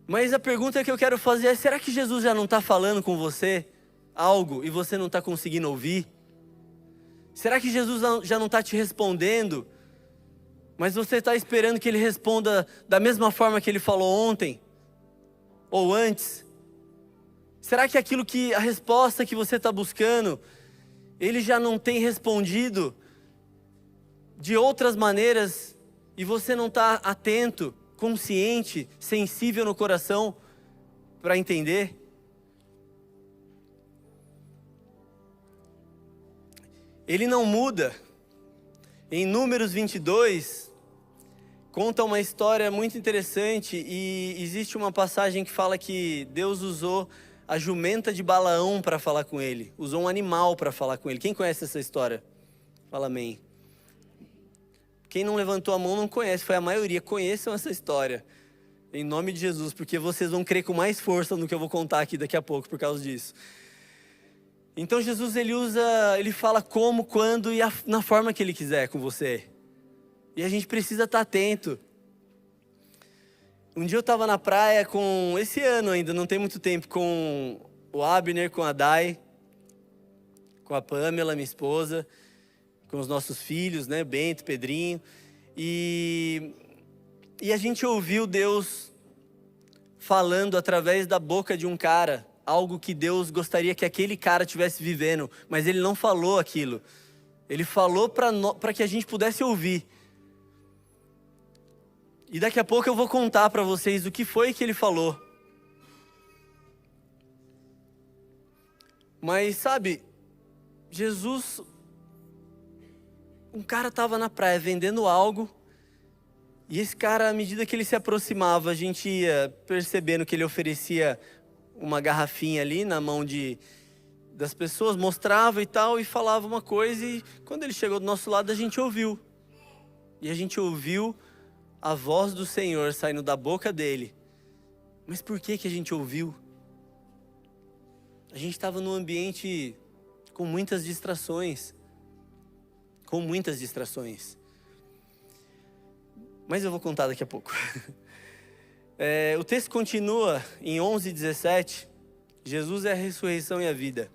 Mas a pergunta que eu quero fazer é: será que Jesus já não está falando com você algo e você não está conseguindo ouvir? Será que Jesus já não está te respondendo, mas você está esperando que Ele responda da mesma forma que Ele falou ontem? Ou antes? Será que a resposta que você está buscando, Ele já não tem respondido de outras maneiras e você não está atento, consciente, sensível no coração para entender? Ele não muda. Em Números 22, conta uma história muito interessante e existe uma passagem que fala que Deus usou a jumenta de Balaão para falar com ele. Usou um animal para falar com ele. Quem conhece essa história? Fala amém. Quem não levantou a mão não conhece, foi a maioria. Conheçam essa história, em nome de Jesus, porque vocês vão crer com mais força no que eu vou contar aqui daqui a pouco por causa disso. Então Jesus, ele fala como, quando e na forma que Ele quiser com você. E a gente precisa estar atento. Um dia eu estava na praia esse ano ainda, não tem muito tempo, com o Abner, com a Dai, com a Pamela, minha esposa, com os nossos filhos, né, Bento, Pedrinho. E a gente ouviu Deus falando através da boca de um cara, algo que Deus gostaria que aquele cara estivesse vivendo, mas Ele não falou aquilo. Ele falou para que a gente pudesse ouvir. E daqui a pouco eu vou contar para vocês o que foi que Ele falou. Mas sabe, Jesus, um cara estava na praia vendendo algo, e esse cara, à medida que ele se aproximava, a gente ia percebendo que ele oferecia uma garrafinha ali na mão das pessoas, mostrava e tal, e falava uma coisa, e quando ele chegou do nosso lado, a gente ouviu. E a gente ouviu a voz do Senhor saindo da boca dele. Mas por que a gente ouviu? A gente estava num ambiente com muitas distrações. Com muitas distrações. Mas eu vou contar daqui a pouco. O texto continua em 11:17. Jesus é a ressurreição e a vida.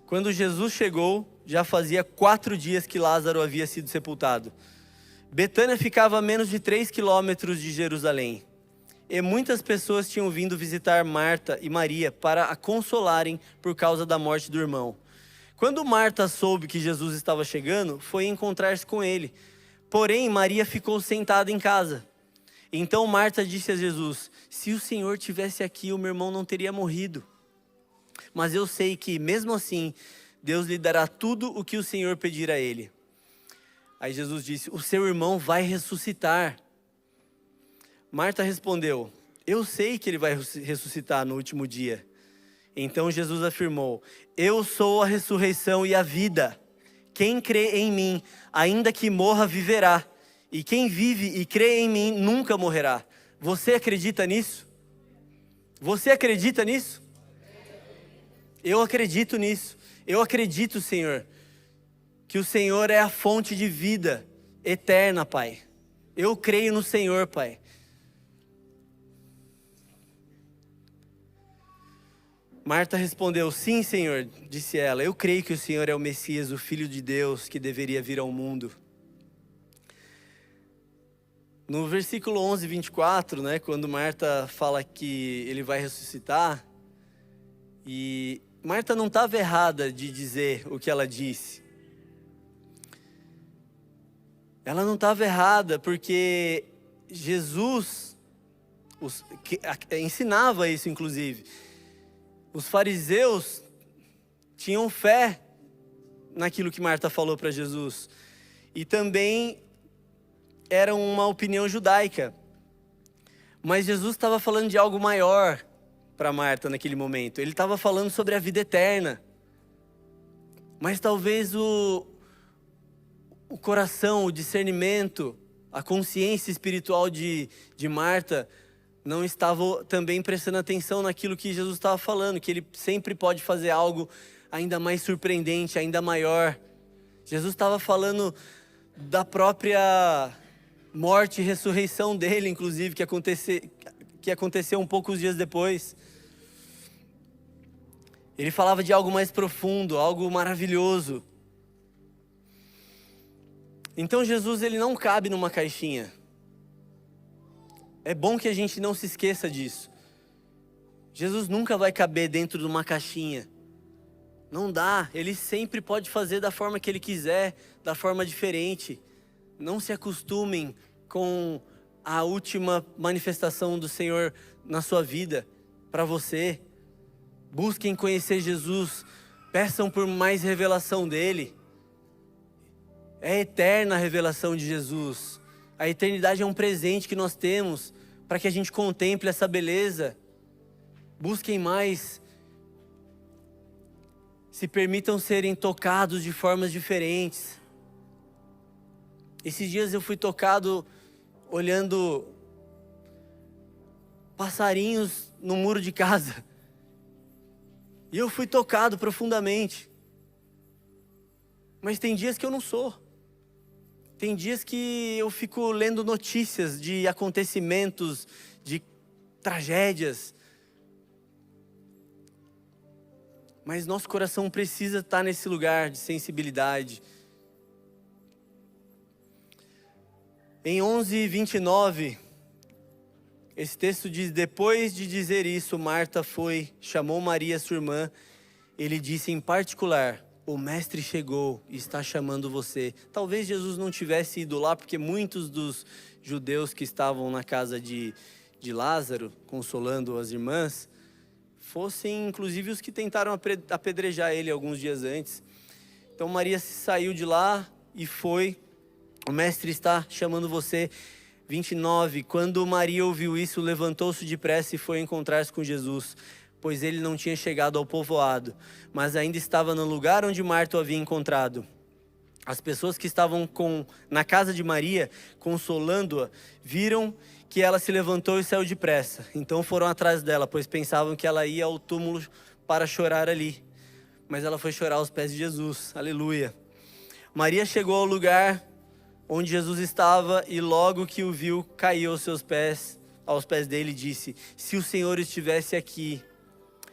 Quando Jesus chegou, já fazia 4 dias que Lázaro havia sido sepultado. Betânia ficava a menos de 3 quilômetros de Jerusalém. E muitas pessoas tinham vindo visitar Marta e Maria para a consolarem por causa da morte do irmão. Quando Marta soube que Jesus estava chegando, foi encontrar-se com ele. Porém, Maria ficou sentada em casa. Então Marta disse a Jesus: se o Senhor tivesse aqui, o meu irmão não teria morrido. Mas eu sei que, mesmo assim, Deus lhe dará tudo o que o Senhor pedir a ele. Aí Jesus disse: o seu irmão vai ressuscitar. Marta respondeu: eu sei que ele vai ressuscitar no último dia. Então Jesus afirmou: eu sou a ressurreição e a vida. Quem crê em mim, ainda que morra, viverá. E quem vive e crê em mim, nunca morrerá. Você acredita nisso? Você acredita nisso? Eu acredito nisso. Eu acredito, Senhor, que o Senhor é a fonte de vida eterna, Pai. Eu creio no Senhor, Pai. Marta respondeu: sim, Senhor, disse ela, eu creio que o Senhor é o Messias, o Filho de Deus, que deveria vir ao mundo. No versículo 11:24, né, quando Marta fala que ele vai ressuscitar, e Marta não estava errada de dizer o que ela disse. Ela não estava errada, porque Jesus ensinava isso, inclusive. Os fariseus tinham fé naquilo que Marta falou para Jesus. E também era uma opinião judaica. Mas Jesus estava falando de algo maior para Marta naquele momento. Ele estava falando sobre a vida eterna. Mas talvez o coração, o discernimento, a consciência espiritual de Marta não estava também prestando atenção naquilo que Jesus estava falando, que ele sempre pode fazer algo ainda mais surpreendente, ainda maior. Jesus estava falando da própria morte e ressurreição dele, inclusive, que aconteceu um poucos dias depois. Ele falava de algo mais profundo, algo maravilhoso. Então Jesus, ele não cabe numa caixinha. É bom que a gente não se esqueça disso. Jesus nunca vai caber dentro de uma caixinha. Não dá, ele sempre pode fazer da forma que ele quiser, da forma diferente. Não se acostumem com a última manifestação do Senhor na sua vida, para você. Busquem conhecer Jesus, peçam por mais revelação dele. É eterna a revelação de Jesus. A eternidade é um presente que nós temos para que a gente contemple essa beleza. Busquem mais. Se permitam serem tocados de formas diferentes. Esses dias eu fui tocado olhando passarinhos no muro de casa. E eu fui tocado profundamente. Mas tem dias que eu não sou. Tem dias que eu fico lendo notícias de acontecimentos, de tragédias. Mas nosso coração precisa estar nesse lugar de sensibilidade. Em 11:29, esse texto diz: depois de dizer isso, Marta foi, chamou Maria, sua irmã. Ele disse em particular: o mestre chegou e está chamando você. Talvez Jesus não tivesse ido lá, porque muitos dos judeus que estavam na casa de Lázaro, consolando as irmãs, fossem inclusive os que tentaram apedrejar ele alguns dias antes. Então Maria saiu de lá e foi. O mestre está chamando você. 29. Quando Maria ouviu isso, levantou-se depressa e foi encontrar-se com Jesus, pois ele não tinha chegado ao povoado, mas ainda estava no lugar onde Marta o havia encontrado. As pessoas que estavam na casa de Maria, consolando-a, viram que ela se levantou e saiu depressa. Então foram atrás dela, pois pensavam que ela ia ao túmulo para chorar ali. Mas ela foi chorar aos pés de Jesus. Aleluia. Maria chegou ao lugar onde Jesus estava e logo que o viu, caiu aos pés dele e disse: se o Senhor estivesse aqui,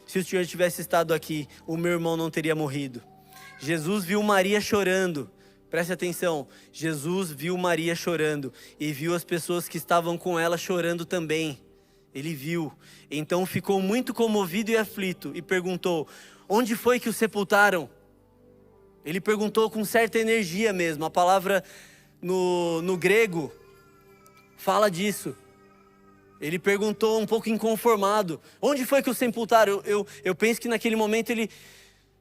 se o Senhor tivesse estado aqui, o meu irmão não teria morrido. Jesus viu Maria chorando. Preste atenção, Jesus viu Maria chorando e viu as pessoas que estavam com ela chorando também. Ele viu, então ficou muito comovido e aflito e perguntou: onde foi que o sepultaram? Ele perguntou com certa energia mesmo. A palavra no grego fala disso. Ele perguntou um pouco inconformado: onde foi que o sepultaram? Eu penso que naquele momento ele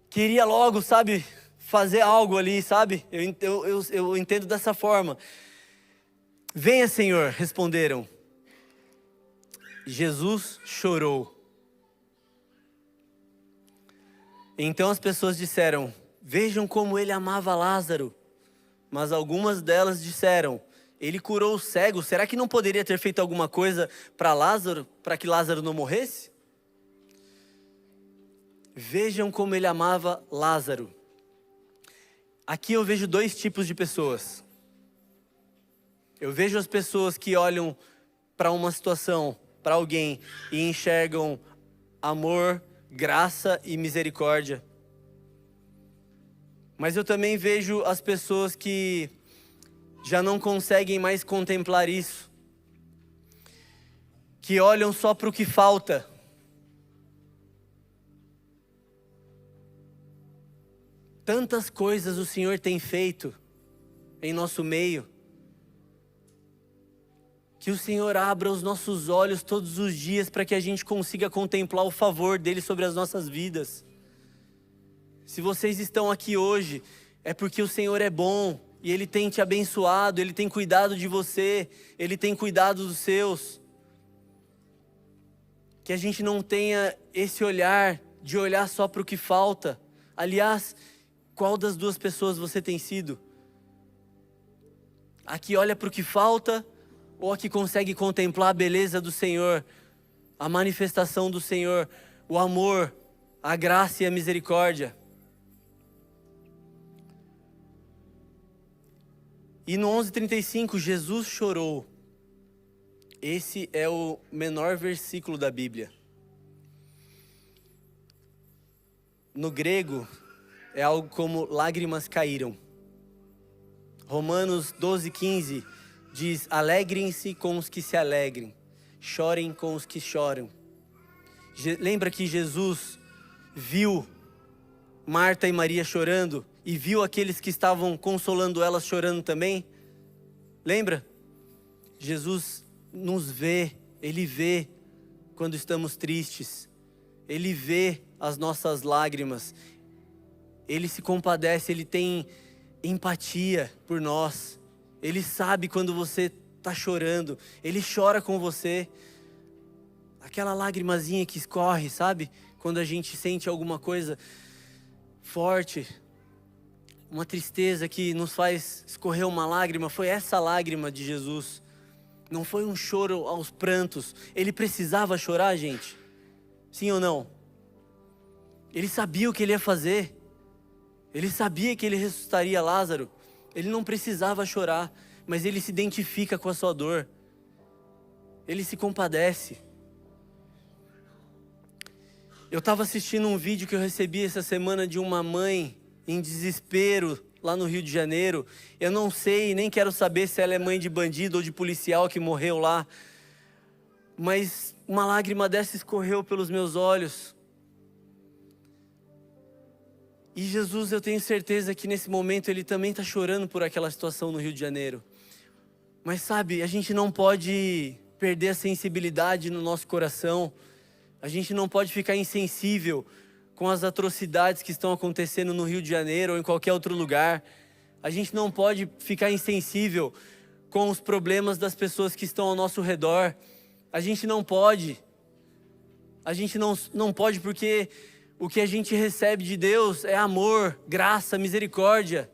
queria logo, sabe, fazer algo ali, sabe? Eu entendo dessa forma. Venha, Senhor, responderam. Jesus chorou. Então as pessoas disseram: vejam como ele amava Lázaro. Mas algumas delas disseram: ele curou o cego, será que não poderia ter feito alguma coisa para Lázaro, para que Lázaro não morresse? Vejam como ele amava Lázaro. Aqui eu vejo dois tipos de pessoas. Eu vejo as pessoas que olham para uma situação, para alguém, e enxergam amor, graça e misericórdia. Mas eu também vejo as pessoas que já não conseguem mais contemplar isso, que olham só para o que falta. Tantas coisas o Senhor tem feito em nosso meio, que o Senhor abra os nossos olhos todos os dias para que a gente consiga contemplar o favor dele sobre as nossas vidas. Se vocês estão aqui hoje, é porque o Senhor é bom e Ele tem te abençoado, Ele tem cuidado de você, Ele tem cuidado dos seus. Que a gente não tenha esse olhar de olhar só para o que falta. Aliás, qual das duas pessoas você tem sido? A que olha para o que falta ou a que consegue contemplar a beleza do Senhor, a manifestação do Senhor, o amor, a graça e a misericórdia? E no 11:35, Jesus chorou. Esse é o menor versículo da Bíblia. No grego, é algo como lágrimas caíram. Romanos 12:15 diz: alegrem-se com os que se alegrem, chorem com os que choram. Lembra que Jesus viu Marta e Maria chorando e viu aqueles que estavam consolando elas chorando também? Lembra? Jesus nos vê, Ele vê quando estamos tristes, Ele vê as nossas lágrimas, Ele se compadece, Ele tem empatia por nós, Ele sabe quando você está chorando, Ele chora com você. Aquela lagrimazinha que escorre, sabe? Quando a gente sente alguma coisa forte, uma tristeza que nos faz escorrer uma lágrima, foi essa lágrima de Jesus. Não foi um choro aos prantos. Ele precisava chorar, gente? Sim ou não? Ele sabia o que ele ia fazer. Ele sabia que ele ressuscitaria Lázaro. Ele não precisava chorar, mas ele se identifica com a sua dor. Ele se compadece. Eu estava assistindo um vídeo que eu recebi essa semana de uma mãe em desespero lá no Rio de Janeiro. Eu não sei, nem quero saber se ela é mãe de bandido ou de policial que morreu lá. Mas uma lágrima dessa escorreu pelos meus olhos. E Jesus, eu tenho certeza que nesse momento Ele também está chorando por aquela situação no Rio de Janeiro. Mas sabe, a gente não pode perder a sensibilidade no nosso coração. A gente não pode ficar insensível com as atrocidades que estão acontecendo no Rio de Janeiro ou em qualquer outro lugar. A gente não pode ficar insensível com os problemas das pessoas que estão ao nosso redor. A gente não pode. A gente não pode porque o que a gente recebe de Deus é amor, graça, misericórdia.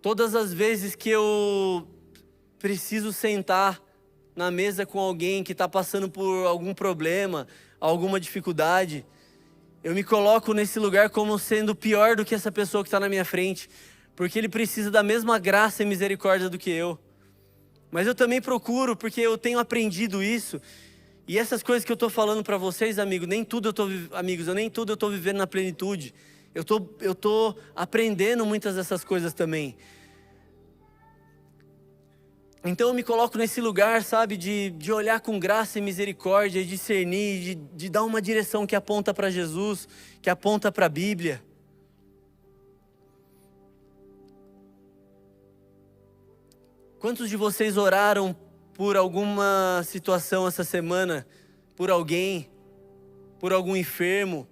Todas as vezes que eu preciso sentar na mesa com alguém que está passando por algum problema, alguma dificuldade, eu me coloco nesse lugar como sendo pior do que essa pessoa que está na minha frente, porque ele precisa da mesma graça e misericórdia do que eu. Mas eu também procuro, porque eu tenho aprendido isso, e essas coisas que eu estou falando para vocês, amigos, nem tudo eu estou vivendo na plenitude. Eu tô aprendendo muitas dessas coisas também. Então eu me coloco nesse lugar, sabe, de olhar com graça e misericórdia, de discernir, de dar uma direção que aponta para Jesus, que aponta para a Bíblia. Quantos de vocês oraram por alguma situação essa semana? Por alguém? Por algum enfermo?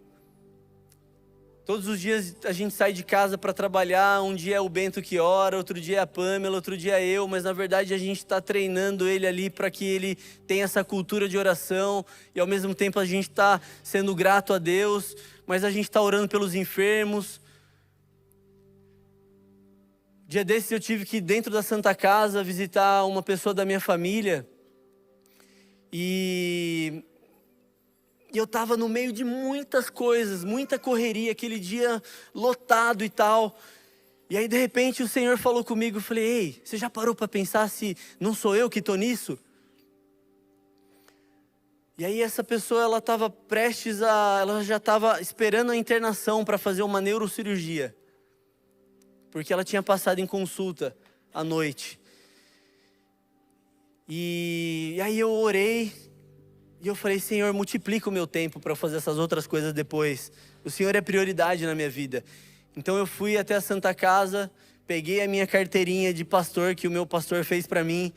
Todos os dias a gente sai de casa para trabalhar, um dia é o Bento que ora, outro dia é a Pamela, outro dia é eu, mas na verdade a gente está treinando ele ali para que ele tenha essa cultura de oração e ao mesmo tempo a gente está sendo grato a Deus, mas a gente está orando pelos enfermos. Dia desses eu tive que ir dentro da Santa Casa visitar uma pessoa da minha família e eu estava no meio de muitas coisas, muita correria, aquele dia lotado e tal. E aí de repente o Senhor falou comigo, eu falei, ei, você já parou para pensar se não sou eu que estou nisso? E aí essa pessoa, ela já estava esperando a internação para fazer uma neurocirurgia. Porque ela tinha passado em consulta à noite. E aí eu orei. E eu falei, Senhor, multiplica o meu tempo para fazer essas outras coisas depois. O Senhor é prioridade na minha vida. Então eu fui até a Santa Casa, peguei a minha carteirinha de pastor, que o meu pastor fez para mim,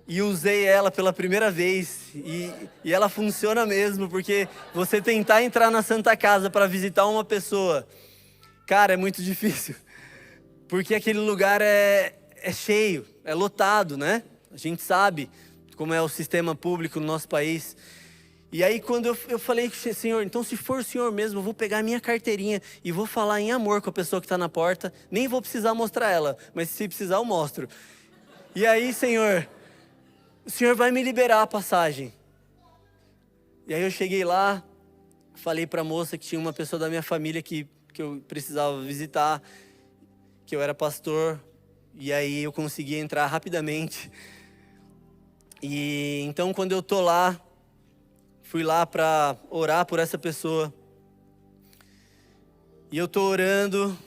e usei ela pela primeira vez. E ela funciona mesmo, porque você tentar entrar na Santa Casa para visitar uma pessoa Cara, é muito difícil. Porque aquele lugar é cheio, é lotado, né? A gente sabe como é o sistema público no nosso país. E aí quando eu falei, Senhor, então se for o Senhor mesmo, eu vou pegar a minha carteirinha e vou falar em amor com a pessoa que está na porta. Nem vou precisar mostrar ela, mas se precisar eu mostro. E aí, Senhor, o Senhor vai me liberar a passagem. E aí eu cheguei lá, falei para a moça que tinha uma pessoa da minha família que eu precisava visitar, que eu era pastor, e aí eu consegui entrar rapidamente. E então quando eu tô lá, fui lá para orar por essa pessoa. E eu tô orando,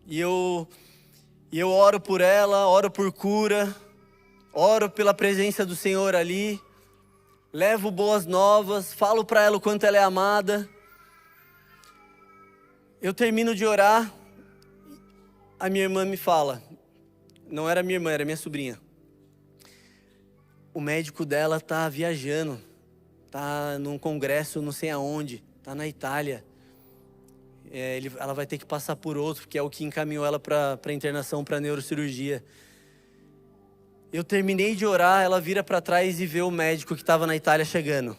e eu oro por ela, oro por cura, oro pela presença do Senhor ali, levo boas novas, falo para ela o quanto ela é amada. Eu termino de orar, a minha irmã me fala, não era minha irmã, era minha sobrinha. O médico dela tá viajando, tá num congresso não sei aonde, tá na Itália. Ela vai ter que passar por outro, que é o que encaminhou ela para internação, para neurocirurgia. Eu terminei de orar, ela vira para trás e vê o médico que estava na Itália chegando.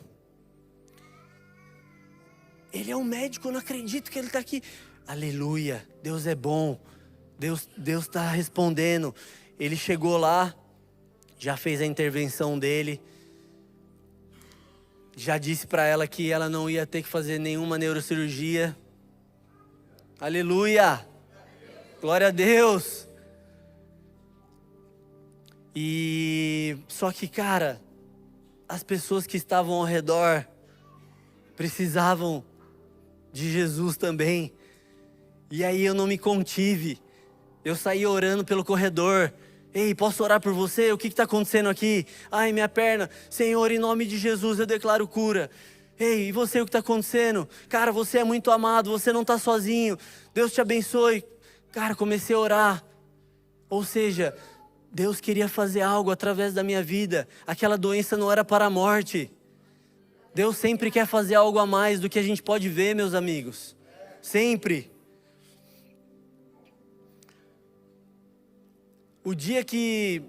Ele é um médico, eu não acredito que ele está aqui. Aleluia, Deus é bom, Deus está respondendo. Ele chegou lá, já fez a intervenção dele, já disse para ela que ela não ia ter que fazer nenhuma neurocirurgia. Aleluia, glória a Deus. E só que, cara, as pessoas que estavam ao redor precisavam de Jesus também. E aí eu não me contive. Eu saí orando pelo corredor. Ei, posso orar por você? O que está acontecendo aqui? Ai, minha perna. Senhor, em nome de Jesus eu declaro cura. Ei, e você, o que está acontecendo? Cara, você é muito amado, você não está sozinho. Deus te abençoe. Cara, comecei a orar. Ou seja, Deus queria fazer algo através da minha vida. Aquela doença não era para a morte. Deus sempre quer fazer algo a mais do que a gente pode ver, meus amigos. Sempre. O dia que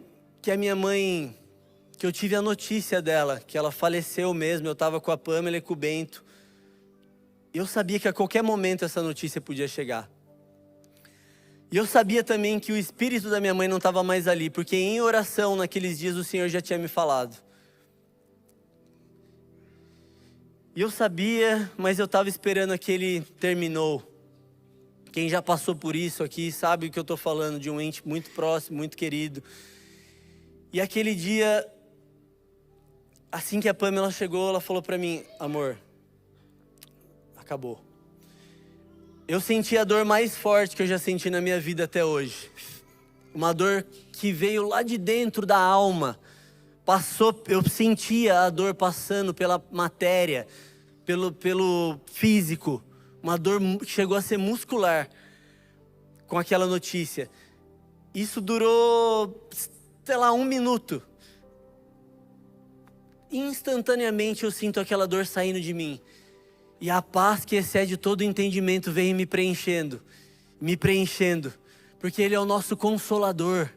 a minha mãe, que eu tive a notícia dela, que ela faleceu mesmo, eu estava com a Pamela e com o Bento. Eu sabia que a qualquer momento essa notícia podia chegar. E eu sabia também que o espírito da minha mãe não estava mais ali, porque em oração naqueles dias o Senhor já tinha me falado. E eu sabia, mas eu estava esperando aquele terminou. Quem já passou por isso aqui sabe o que eu estou falando, de um ente muito próximo, muito querido. E aquele dia, assim que a Pamela chegou, ela falou para mim, amor, acabou. Eu senti a dor mais forte que eu já senti na minha vida até hoje. Uma dor que veio lá de dentro da alma. Eu sentia a dor passando pela matéria, pelo físico. Uma dor que chegou a ser muscular com aquela notícia. Isso durou, sei lá, 1 minuto. Instantaneamente eu sinto aquela dor saindo de mim. E a paz que excede todo entendimento vem me preenchendo. Porque Ele é o nosso consolador.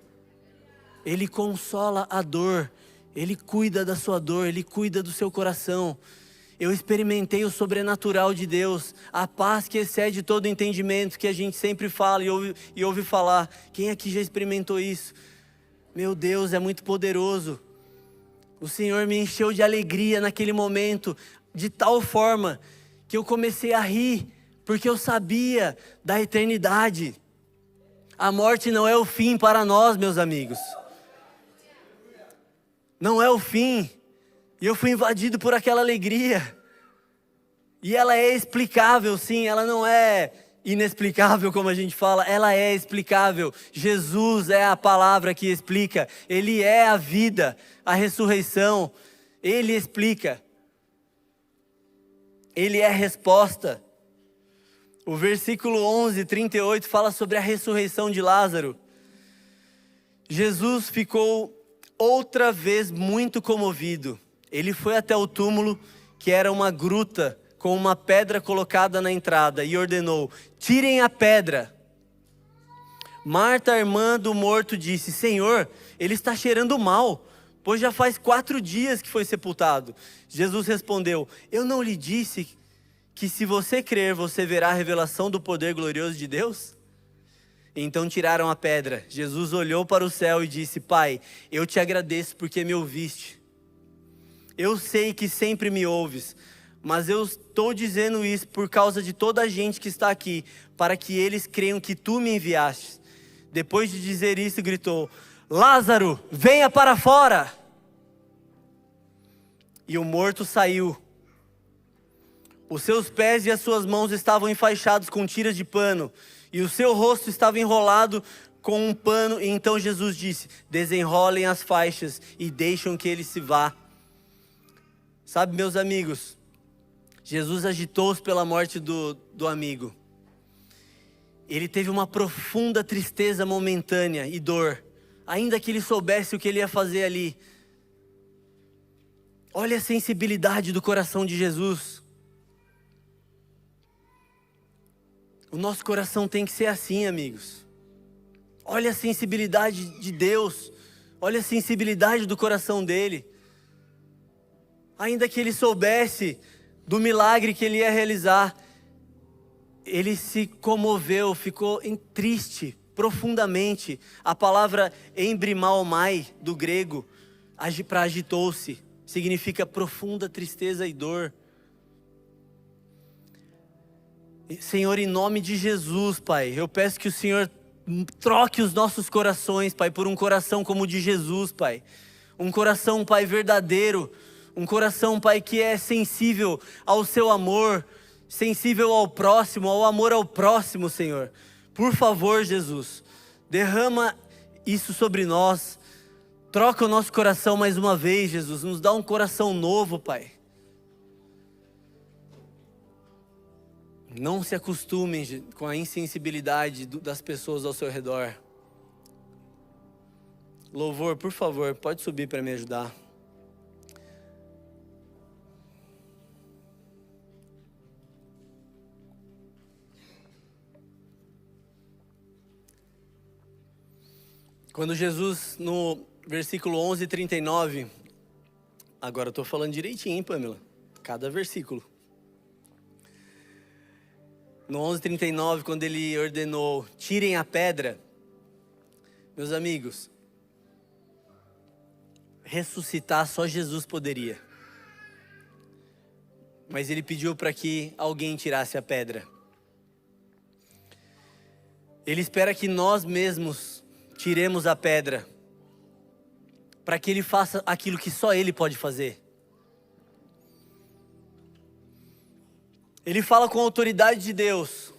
Ele consola a dor. Ele cuida da sua dor, Ele cuida do seu coração. Eu experimentei o sobrenatural de Deus, a paz que excede todo entendimento, que a gente sempre fala e ouve falar. Quem aqui já experimentou isso? Meu Deus, é muito poderoso. O Senhor me encheu de alegria naquele momento, de tal forma que eu comecei a rir, porque eu sabia da eternidade. A morte não é o fim para nós, meus amigos. Não é o fim. E eu fui invadido por aquela alegria. E ela é explicável, sim. Ela não é inexplicável, como a gente fala. Ela é explicável. Jesus é a palavra que explica. Ele é a vida, a ressurreição. Ele explica. Ele é a resposta. O versículo 11, 38 fala sobre a ressurreição de Lázaro. Jesus ficou outra vez muito comovido. Ele foi até o túmulo, que era uma gruta com uma pedra colocada na entrada, e ordenou: tirem a pedra. Marta, a irmã do morto, disse: Senhor, ele está cheirando mal, pois já faz 4 dias que foi sepultado. Jesus respondeu: eu não lhe disse que se você crer, você verá a revelação do poder glorioso de Deus? Então tiraram a pedra. Jesus olhou para o céu e disse: Pai, eu te agradeço porque me ouviste. Eu sei que sempre me ouves, mas eu estou dizendo isso por causa de toda a gente que está aqui, para que eles creiam que tu me enviaste. Depois de dizer isso, gritou: Lázaro, venha para fora! E o morto saiu. Os seus pés e as suas mãos estavam enfaixados com tiras de pano, e o seu rosto estava enrolado com um pano. E então Jesus disse: desenrolem as faixas e deixem que ele se vá. Sabe, meus amigos, Jesus agitou-se pela morte do amigo. Ele teve uma profunda tristeza momentânea e dor, ainda que ele soubesse o que ele ia fazer ali. Olha a sensibilidade do coração de Jesus. O nosso coração tem que ser assim, amigos. Olha a sensibilidade de Deus. Olha a sensibilidade do coração dele. Ainda que ele soubesse do milagre que ele ia realizar, ele se comoveu, ficou triste profundamente. A palavra embrimaomai do grego, para agitou-se, significa profunda tristeza e dor. Senhor, em nome de Jesus, Pai, eu peço que o Senhor troque os nossos corações, Pai, por um coração como o de Jesus, Pai. Um coração, Pai, verdadeiro. Um coração, Pai, que é sensível ao seu amor, sensível ao próximo, ao amor ao próximo, Senhor. Por favor, Jesus, derrama isso sobre nós. Troca o nosso coração mais uma vez, Jesus. Nos dá um coração novo, Pai. Não se acostumem com a insensibilidade das pessoas ao seu redor. Louvor, por favor, pode subir para me ajudar. Quando Jesus, no versículo 11:39, agora eu estou falando direitinho, hein, Pamela? Cada versículo. No 11:39, quando ele ordenou: tirem a pedra. Meus amigos, ressuscitar só Jesus poderia. Mas ele pediu para que alguém tirasse a pedra. Ele espera que nós mesmos tiremos a pedra, para que ele faça aquilo que só ele pode fazer. Ele fala com a autoridade de Deus,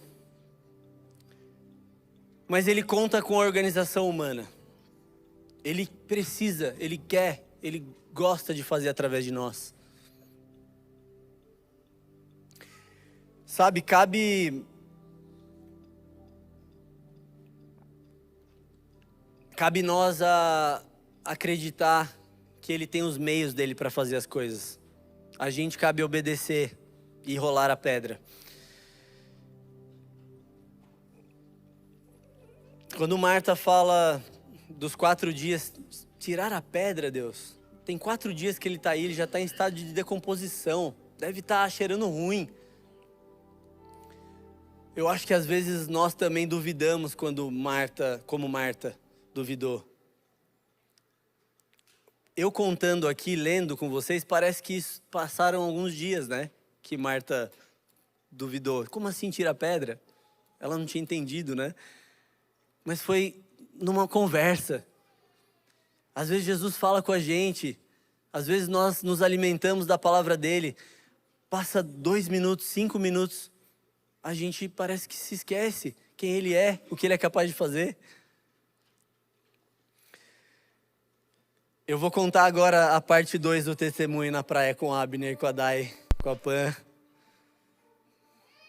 mas ele conta com a organização humana. Ele precisa, ele quer, ele gosta de fazer através de nós. Sabe, cabe nós a acreditar que ele tem os meios dele para fazer as coisas. A gente cabe obedecer e rolar a pedra. Quando Marta fala dos 4 dias, tirar a pedra, Deus. Tem 4 dias que ele está aí, ele já está em estado de decomposição. Deve estar cheirando ruim. Eu acho que às vezes nós também duvidamos como Marta duvidou. Eu contando aqui, lendo com vocês, parece que passaram alguns dias, né? Que Marta duvidou. Como assim tira a pedra? Ela não tinha entendido, né? Mas foi numa conversa. Às vezes Jesus fala com a gente. Às vezes nós nos alimentamos da palavra dele. Passa 2 minutos, 5 minutos. A gente parece que se esquece quem ele é, o que ele é capaz de fazer. Eu vou contar agora a parte 2 do testemunho na praia com a Abner, com a Dai, com a Pan.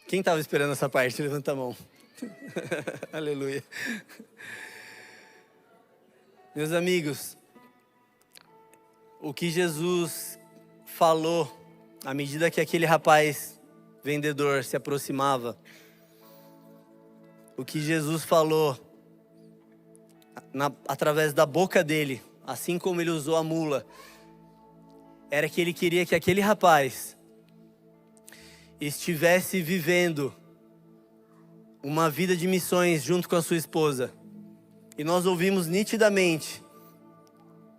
Quem estava esperando essa parte? Levanta a mão. Aleluia. Meus amigos, o que Jesus falou, à medida que aquele rapaz vendedor se aproximava, o que Jesus falou através da boca dele, assim como ele usou a mula, era que ele queria que aquele rapaz estivesse vivendo uma vida de missões junto com a sua esposa. E nós ouvimos nitidamente,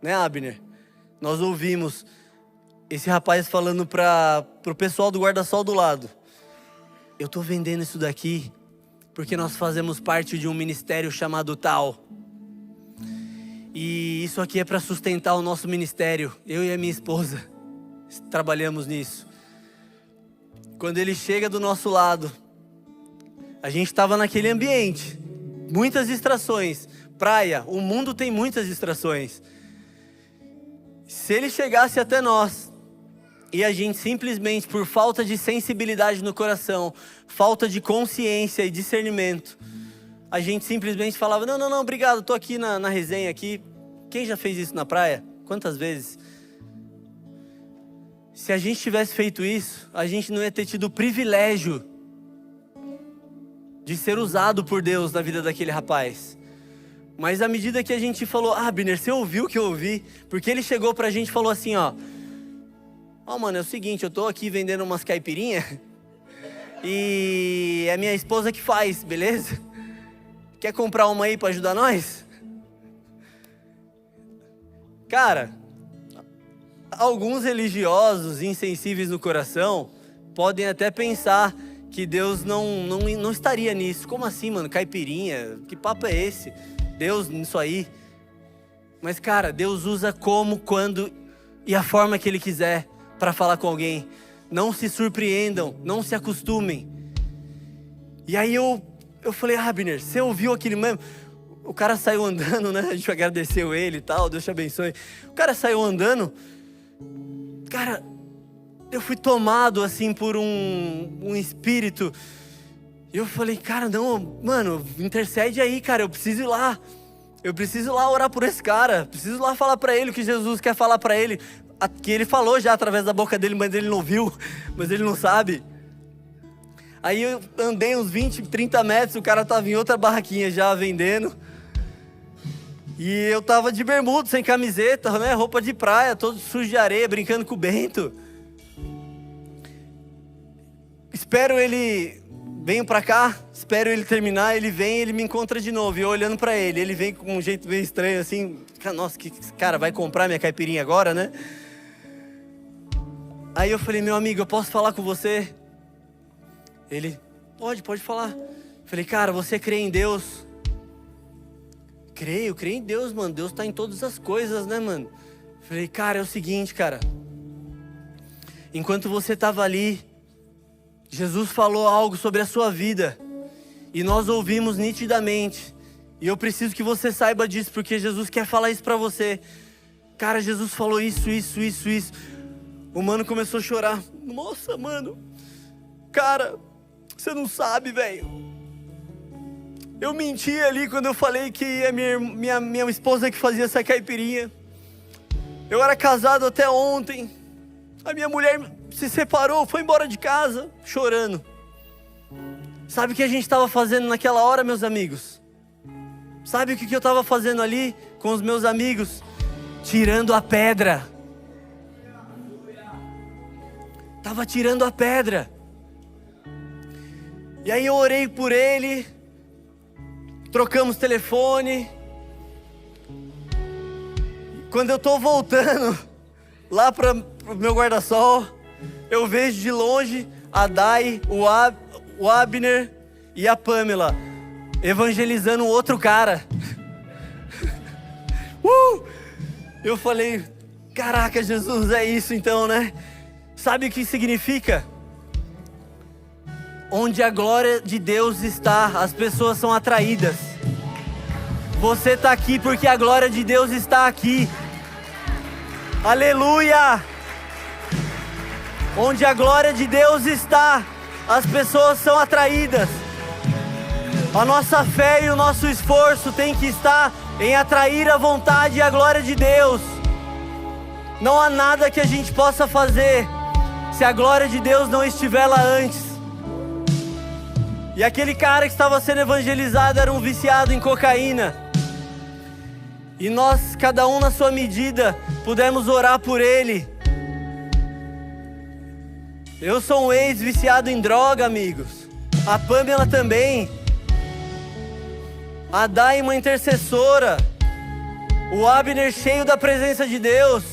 né, Abner? Nós ouvimos esse rapaz falando para o pessoal do guarda-sol do lado: eu estou vendendo isso daqui porque nós fazemos parte de um ministério chamado tal. E isso aqui é para sustentar o nosso ministério. Eu e a minha esposa trabalhamos nisso. Quando ele chega do nosso lado, a gente estava naquele ambiente, muitas distrações. Praia, o mundo tem muitas distrações. Se ele chegasse até nós e a gente simplesmente, por falta de sensibilidade no coração, falta de consciência e discernimento, a gente simplesmente falava: não, obrigado, tô aqui na resenha aqui. Quem já fez isso na praia? Quantas vezes? Se a gente tivesse feito isso, a gente não ia ter tido o privilégio de ser usado por Deus na vida daquele rapaz. Mas à medida que a gente falou: Abner, você ouviu o que eu ouvi? Porque ele chegou pra gente e falou assim, ó: mano, é o seguinte, eu tô aqui vendendo umas caipirinhas e é minha esposa que faz, beleza? Quer comprar uma aí pra ajudar nós? Cara, alguns religiosos insensíveis no coração podem até pensar que Deus não estaria nisso. Como assim, mano? Caipirinha? Que papo é esse? Deus nisso aí? Mas, cara, Deus usa como, quando e a forma que Ele quiser para falar com alguém. Não se surpreendam, não se acostumem. E aí eu falei: Abner, você ouviu aquele mesmo? O cara saiu andando, né? A gente agradeceu ele e tal, Deus te abençoe. O cara saiu andando. Cara, eu fui tomado assim por um espírito. E eu falei: cara, não, mano, intercede aí, cara, eu preciso ir lá. Eu preciso ir lá orar por esse cara. Preciso ir lá falar pra ele o que Jesus quer falar pra ele. Que ele falou já através da boca dele, mas ele não viu, mas ele não sabe. Aí eu andei uns 20, 30 metros, o cara tava em outra barraquinha já vendendo. E eu tava de bermuda, sem camiseta, né? Roupa de praia, todo sujo de areia, brincando com o Bento. Espero ele... Venho pra cá, espero ele terminar, ele vem, ele me encontra de novo. E eu olhando pra ele, ele vem com um jeito meio estranho assim. Nossa, que cara, vai comprar minha caipirinha agora, né? Aí eu falei: meu amigo, eu posso falar com você? Ele: pode falar. Falei: cara, você crê em Deus? Creio em Deus, mano. Deus tá em todas as coisas, né, mano? Falei: cara, é o seguinte, cara. Enquanto você tava ali, Jesus falou algo sobre a sua vida. E nós ouvimos nitidamente. E eu preciso que você saiba disso, porque Jesus quer falar isso pra você. Cara, Jesus falou isso. O mano começou a chorar. Nossa, mano. Cara, você não sabe, velho. Eu menti ali quando eu falei que é minha esposa que fazia essa caipirinha. Eu era casado até ontem. A minha mulher se separou, foi embora de casa, chorando. Sabe o que a gente estava fazendo naquela hora, meus amigos? Sabe o que eu estava fazendo ali com os meus amigos? Tirando a pedra. Estava tirando a pedra. E aí eu orei por ele. Trocamos telefone. Quando eu tô voltando lá para o meu guarda-sol, eu vejo de longe a Dai, o Abner e a Pamela evangelizando outro cara. Eu falei: caraca, Jesus, é isso então, né? Sabe o que significa? Onde a glória de Deus está, as pessoas são atraídas. Você está aqui porque a glória de Deus está aqui. Aleluia! Onde a glória de Deus está, as pessoas são atraídas. A nossa fé e o nosso esforço tem que estar em atrair a vontade e a glória de Deus. Não há nada que a gente possa fazer se a glória de Deus não estiver lá antes. E aquele cara que estava sendo evangelizado era um viciado em cocaína. e nós, cada um na sua medida, pudemos orar por ele. Eu sou um ex-viciado em droga, amigos. A Pamela também. A Dai, uma intercessora. O Abner, cheio da presença de Deus.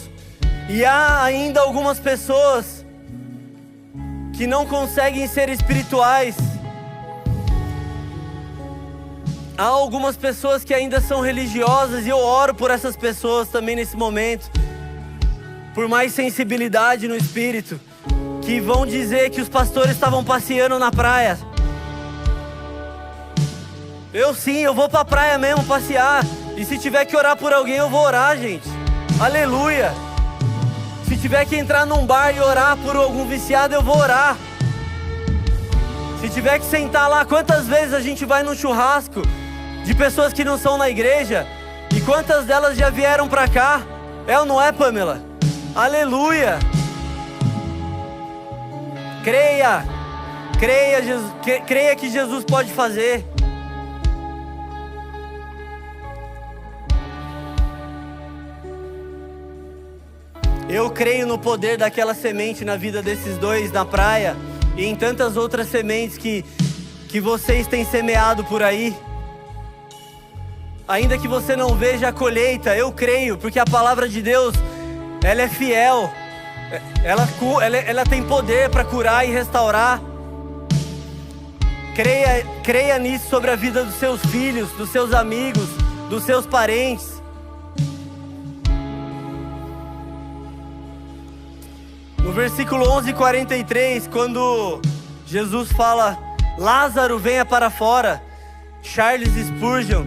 E há ainda algumas pessoas que não conseguem ser espirituais. Há algumas pessoas que ainda são religiosas, e eu oro por essas pessoas também nesse momento, por mais sensibilidade no espírito, que vão dizer que os pastores estavam passeando na praia. Eu vou pra praia mesmo passear, e se tiver que orar por alguém, eu vou orar, gente. Aleluia. Se tiver que entrar num bar e orar por algum viciado, eu vou orar. Se tiver que sentar lá, quantas vezes a gente vai num churrasco de pessoas que não são na igreja, e quantas delas já vieram pra cá? É ou não é, Pamela? Aleluia. Creia que Jesus pode fazer. Eu creio no poder daquela semente na vida desses dois na praia, e em tantas outras sementes que vocês têm semeado por aí. Ainda que você não veja a colheita, eu creio, porque a palavra de Deus, ela é fiel. Ela tem poder para curar e restaurar. Creia nisso sobre a vida dos seus filhos, dos seus amigos, dos seus parentes. No versículo 11:43, quando Jesus fala, Lázaro, venha para fora, Charles Spurgeon,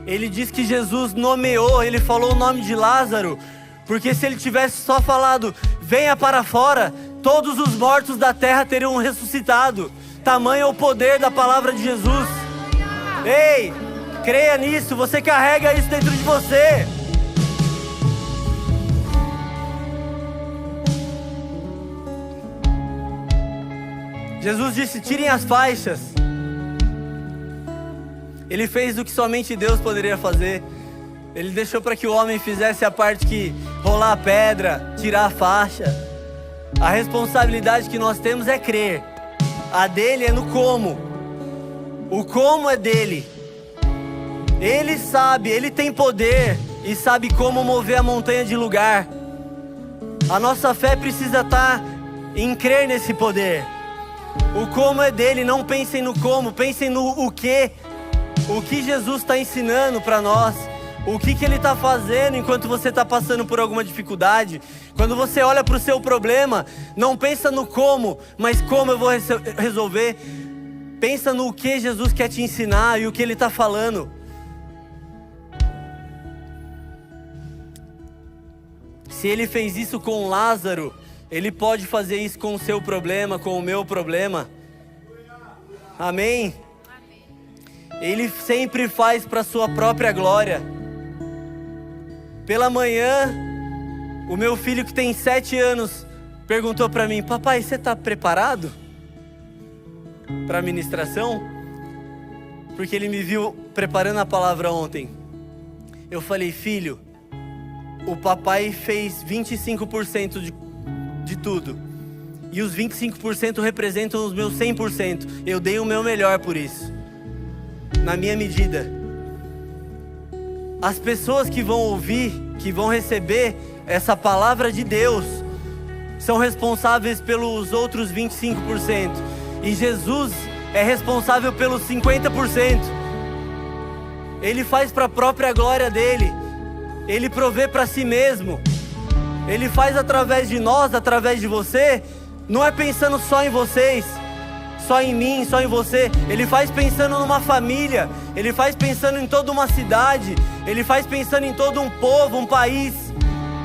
ele diz que Jesus nomeou, ele falou o nome de Lázaro, porque se ele tivesse só falado, venha para fora, todos os mortos da terra teriam ressuscitado. Tamanho é o poder da palavra de Jesus. Ei, creia nisso, você carrega isso dentro de você. Jesus disse, tirem as faixas. Ele fez o que somente Deus poderia fazer. Ele deixou para que o homem fizesse a parte que rolar a pedra, tirar a faixa. A responsabilidade que nós temos é crer. A dele é no como. O como é dele. Ele sabe, ele tem poder e sabe como mover a montanha de lugar. A nossa fé precisa estar em crer nesse poder. O como é dele, não pensem no como, pensem no o que. O que Jesus está ensinando para nós. O que ele está fazendo enquanto você está passando por alguma dificuldade. Quando você olha para o seu problema, não pensa no como, mas como eu vou resolver. Pensa no que Jesus quer te ensinar e o que ele está falando. Se ele fez isso com Lázaro, ele pode fazer isso com o seu problema, com o meu problema. Amém? Ele sempre faz para a sua própria glória. Pela manhã, o meu filho que tem 7 anos perguntou para mim, papai, você está preparado para a ministração? Porque ele me viu preparando a palavra ontem. Eu falei, filho, o papai fez 25% de tudo. E os 25% representam os meus 100%. Eu dei o meu melhor por isso. Na minha medida. As pessoas que vão ouvir, que vão receber essa palavra de Deus, são responsáveis pelos outros 25%. E Jesus é responsável pelos 50%. Ele faz para a própria glória dele. Ele provê para si mesmo. Ele faz através de nós, através de você. Não é pensando só em vocês, só em mim, só em você. Ele faz pensando numa família. Ele faz pensando em toda uma cidade. Ele faz pensando em todo um povo, um país.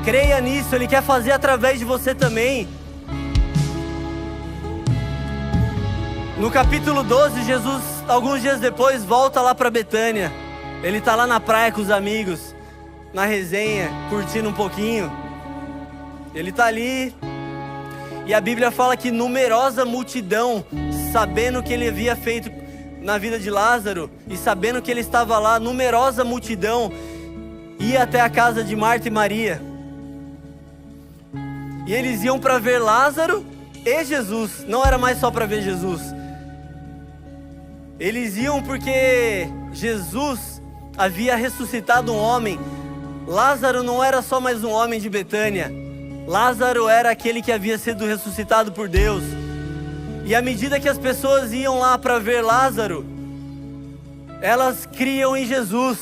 Creia nisso, Ele quer fazer através de você também. No capítulo 12, Jesus, alguns dias depois, volta lá para Betânia. Ele está lá na praia com os amigos, na resenha, curtindo um pouquinho. Ele está ali, e a Bíblia fala que numerosa multidão, sabendo o que ele havia feito na vida de Lázaro, e sabendo que ele estava lá, numerosa multidão, ia até a casa de Marta e Maria. E eles iam para ver Lázaro e Jesus. Não era mais só para ver Jesus. Eles iam porque Jesus havia ressuscitado um homem. Lázaro não era só mais um homem de Betânia. Lázaro era aquele que havia sido ressuscitado por Deus. E à medida que as pessoas iam lá para ver Lázaro, elas criam em Jesus,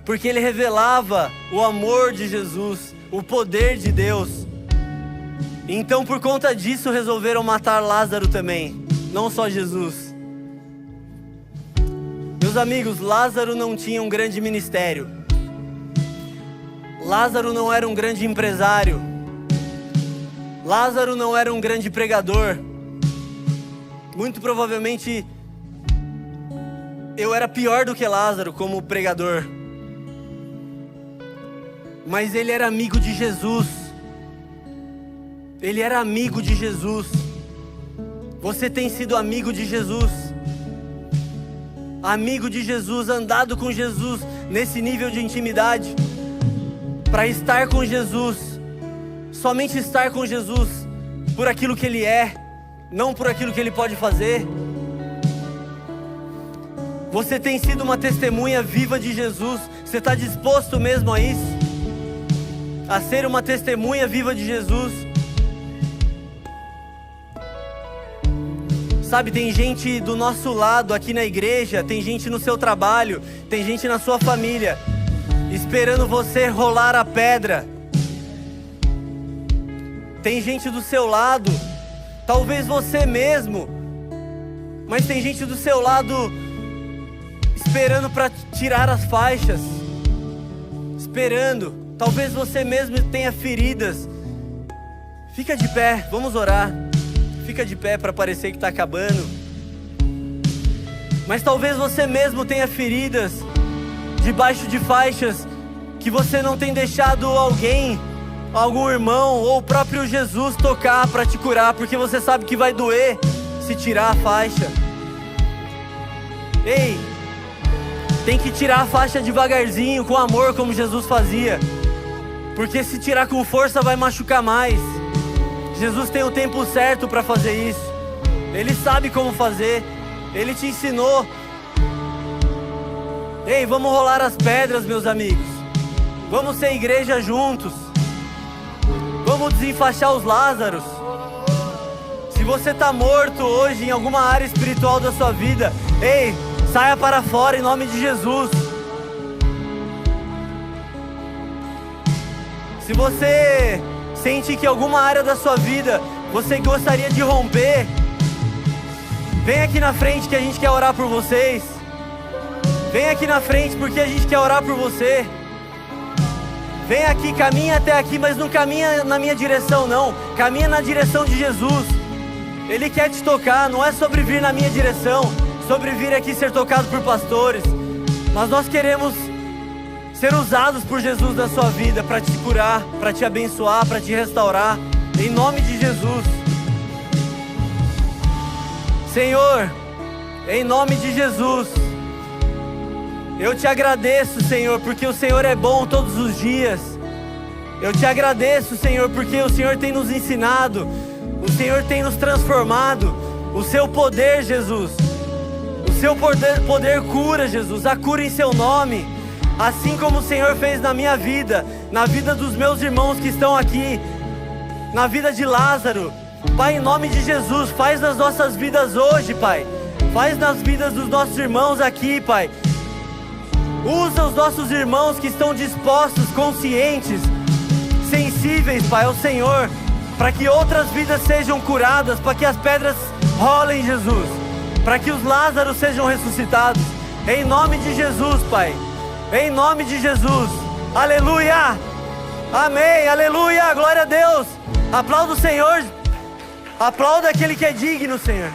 porque ele revelava o amor de Jesus, o poder de Deus. Então, por conta disso, resolveram matar Lázaro também, não só Jesus. Meus amigos, Lázaro não tinha um grande ministério. Lázaro não era um grande empresário. Lázaro não era um grande pregador. Muito provavelmente eu era pior do que Lázaro como pregador. Mas ele era amigo de Jesus. Ele era amigo de Jesus. Você tem sido amigo de Jesus? Amigo de Jesus, andado com Jesus nesse nível de intimidade, para estar com Jesus, somente estar com Jesus por aquilo que Ele é, não por aquilo que Ele pode fazer. Você tem sido uma testemunha viva de Jesus? Você está disposto mesmo a isso? A ser uma testemunha viva de Jesus? Sabe, tem gente do nosso lado aqui na igreja, tem gente no seu trabalho, tem gente na sua família, esperando você rolar a pedra. Tem gente do seu lado, talvez você mesmo, mas tem gente do seu lado esperando para tirar as faixas, esperando. Talvez você mesmo tenha feridas. Fica de pé, vamos orar. Fica de pé para parecer que está acabando. Mas talvez você mesmo tenha feridas debaixo de faixas que você não tem deixado alguém, algum irmão ou o próprio Jesus tocar para te curar, porque você sabe que vai doer se tirar a faixa. Ei, tem que tirar a faixa devagarzinho, com amor, como Jesus fazia, porque se tirar com força vai machucar mais. Jesus tem o tempo certo para fazer isso. Ele sabe como fazer. Ele te ensinou. Ei, vamos rolar as pedras, meus amigos. Vamos ser igreja juntos. Vamos desenfaixar os Lázaros. Se você está morto hoje em alguma área espiritual da sua vida, ei, saia para fora em nome de Jesus. Se você sente que alguma área da sua vida você gostaria de romper, vem aqui na frente que a gente quer orar por vocês. Vem aqui na frente porque a gente quer orar por você. Vem aqui, caminha até aqui, mas não caminha na minha direção não. Caminha na direção de Jesus. Ele quer te tocar, não é sobre vir na minha direção, sobre vir aqui ser tocado por pastores. Mas nós queremos ser usados por Jesus na sua vida, para te curar, para te abençoar, para te restaurar, em nome de Jesus. Senhor, em nome de Jesus, eu te agradeço, Senhor, porque o Senhor é bom todos os dias. Eu te agradeço, Senhor, porque o Senhor tem nos ensinado, o Senhor tem nos transformado. O seu poder, Jesus, o seu poder cura, Jesus, a cura em seu nome. Assim como o Senhor fez na minha vida, na vida dos meus irmãos que estão aqui, na vida de Lázaro. Pai, em nome de Jesus, faz nas nossas vidas hoje, Pai. Faz nas vidas dos nossos irmãos aqui, Pai. Usa os nossos irmãos que estão dispostos, conscientes, sensíveis, Pai, ao Senhor, para que outras vidas sejam curadas, para que as pedras rolem, Jesus, para que os Lázaros sejam ressuscitados. Em nome de Jesus, Pai. Em nome de Jesus, aleluia, amém, aleluia, glória a Deus. Aplauda o Senhor, aplauda aquele que é digno, Senhor.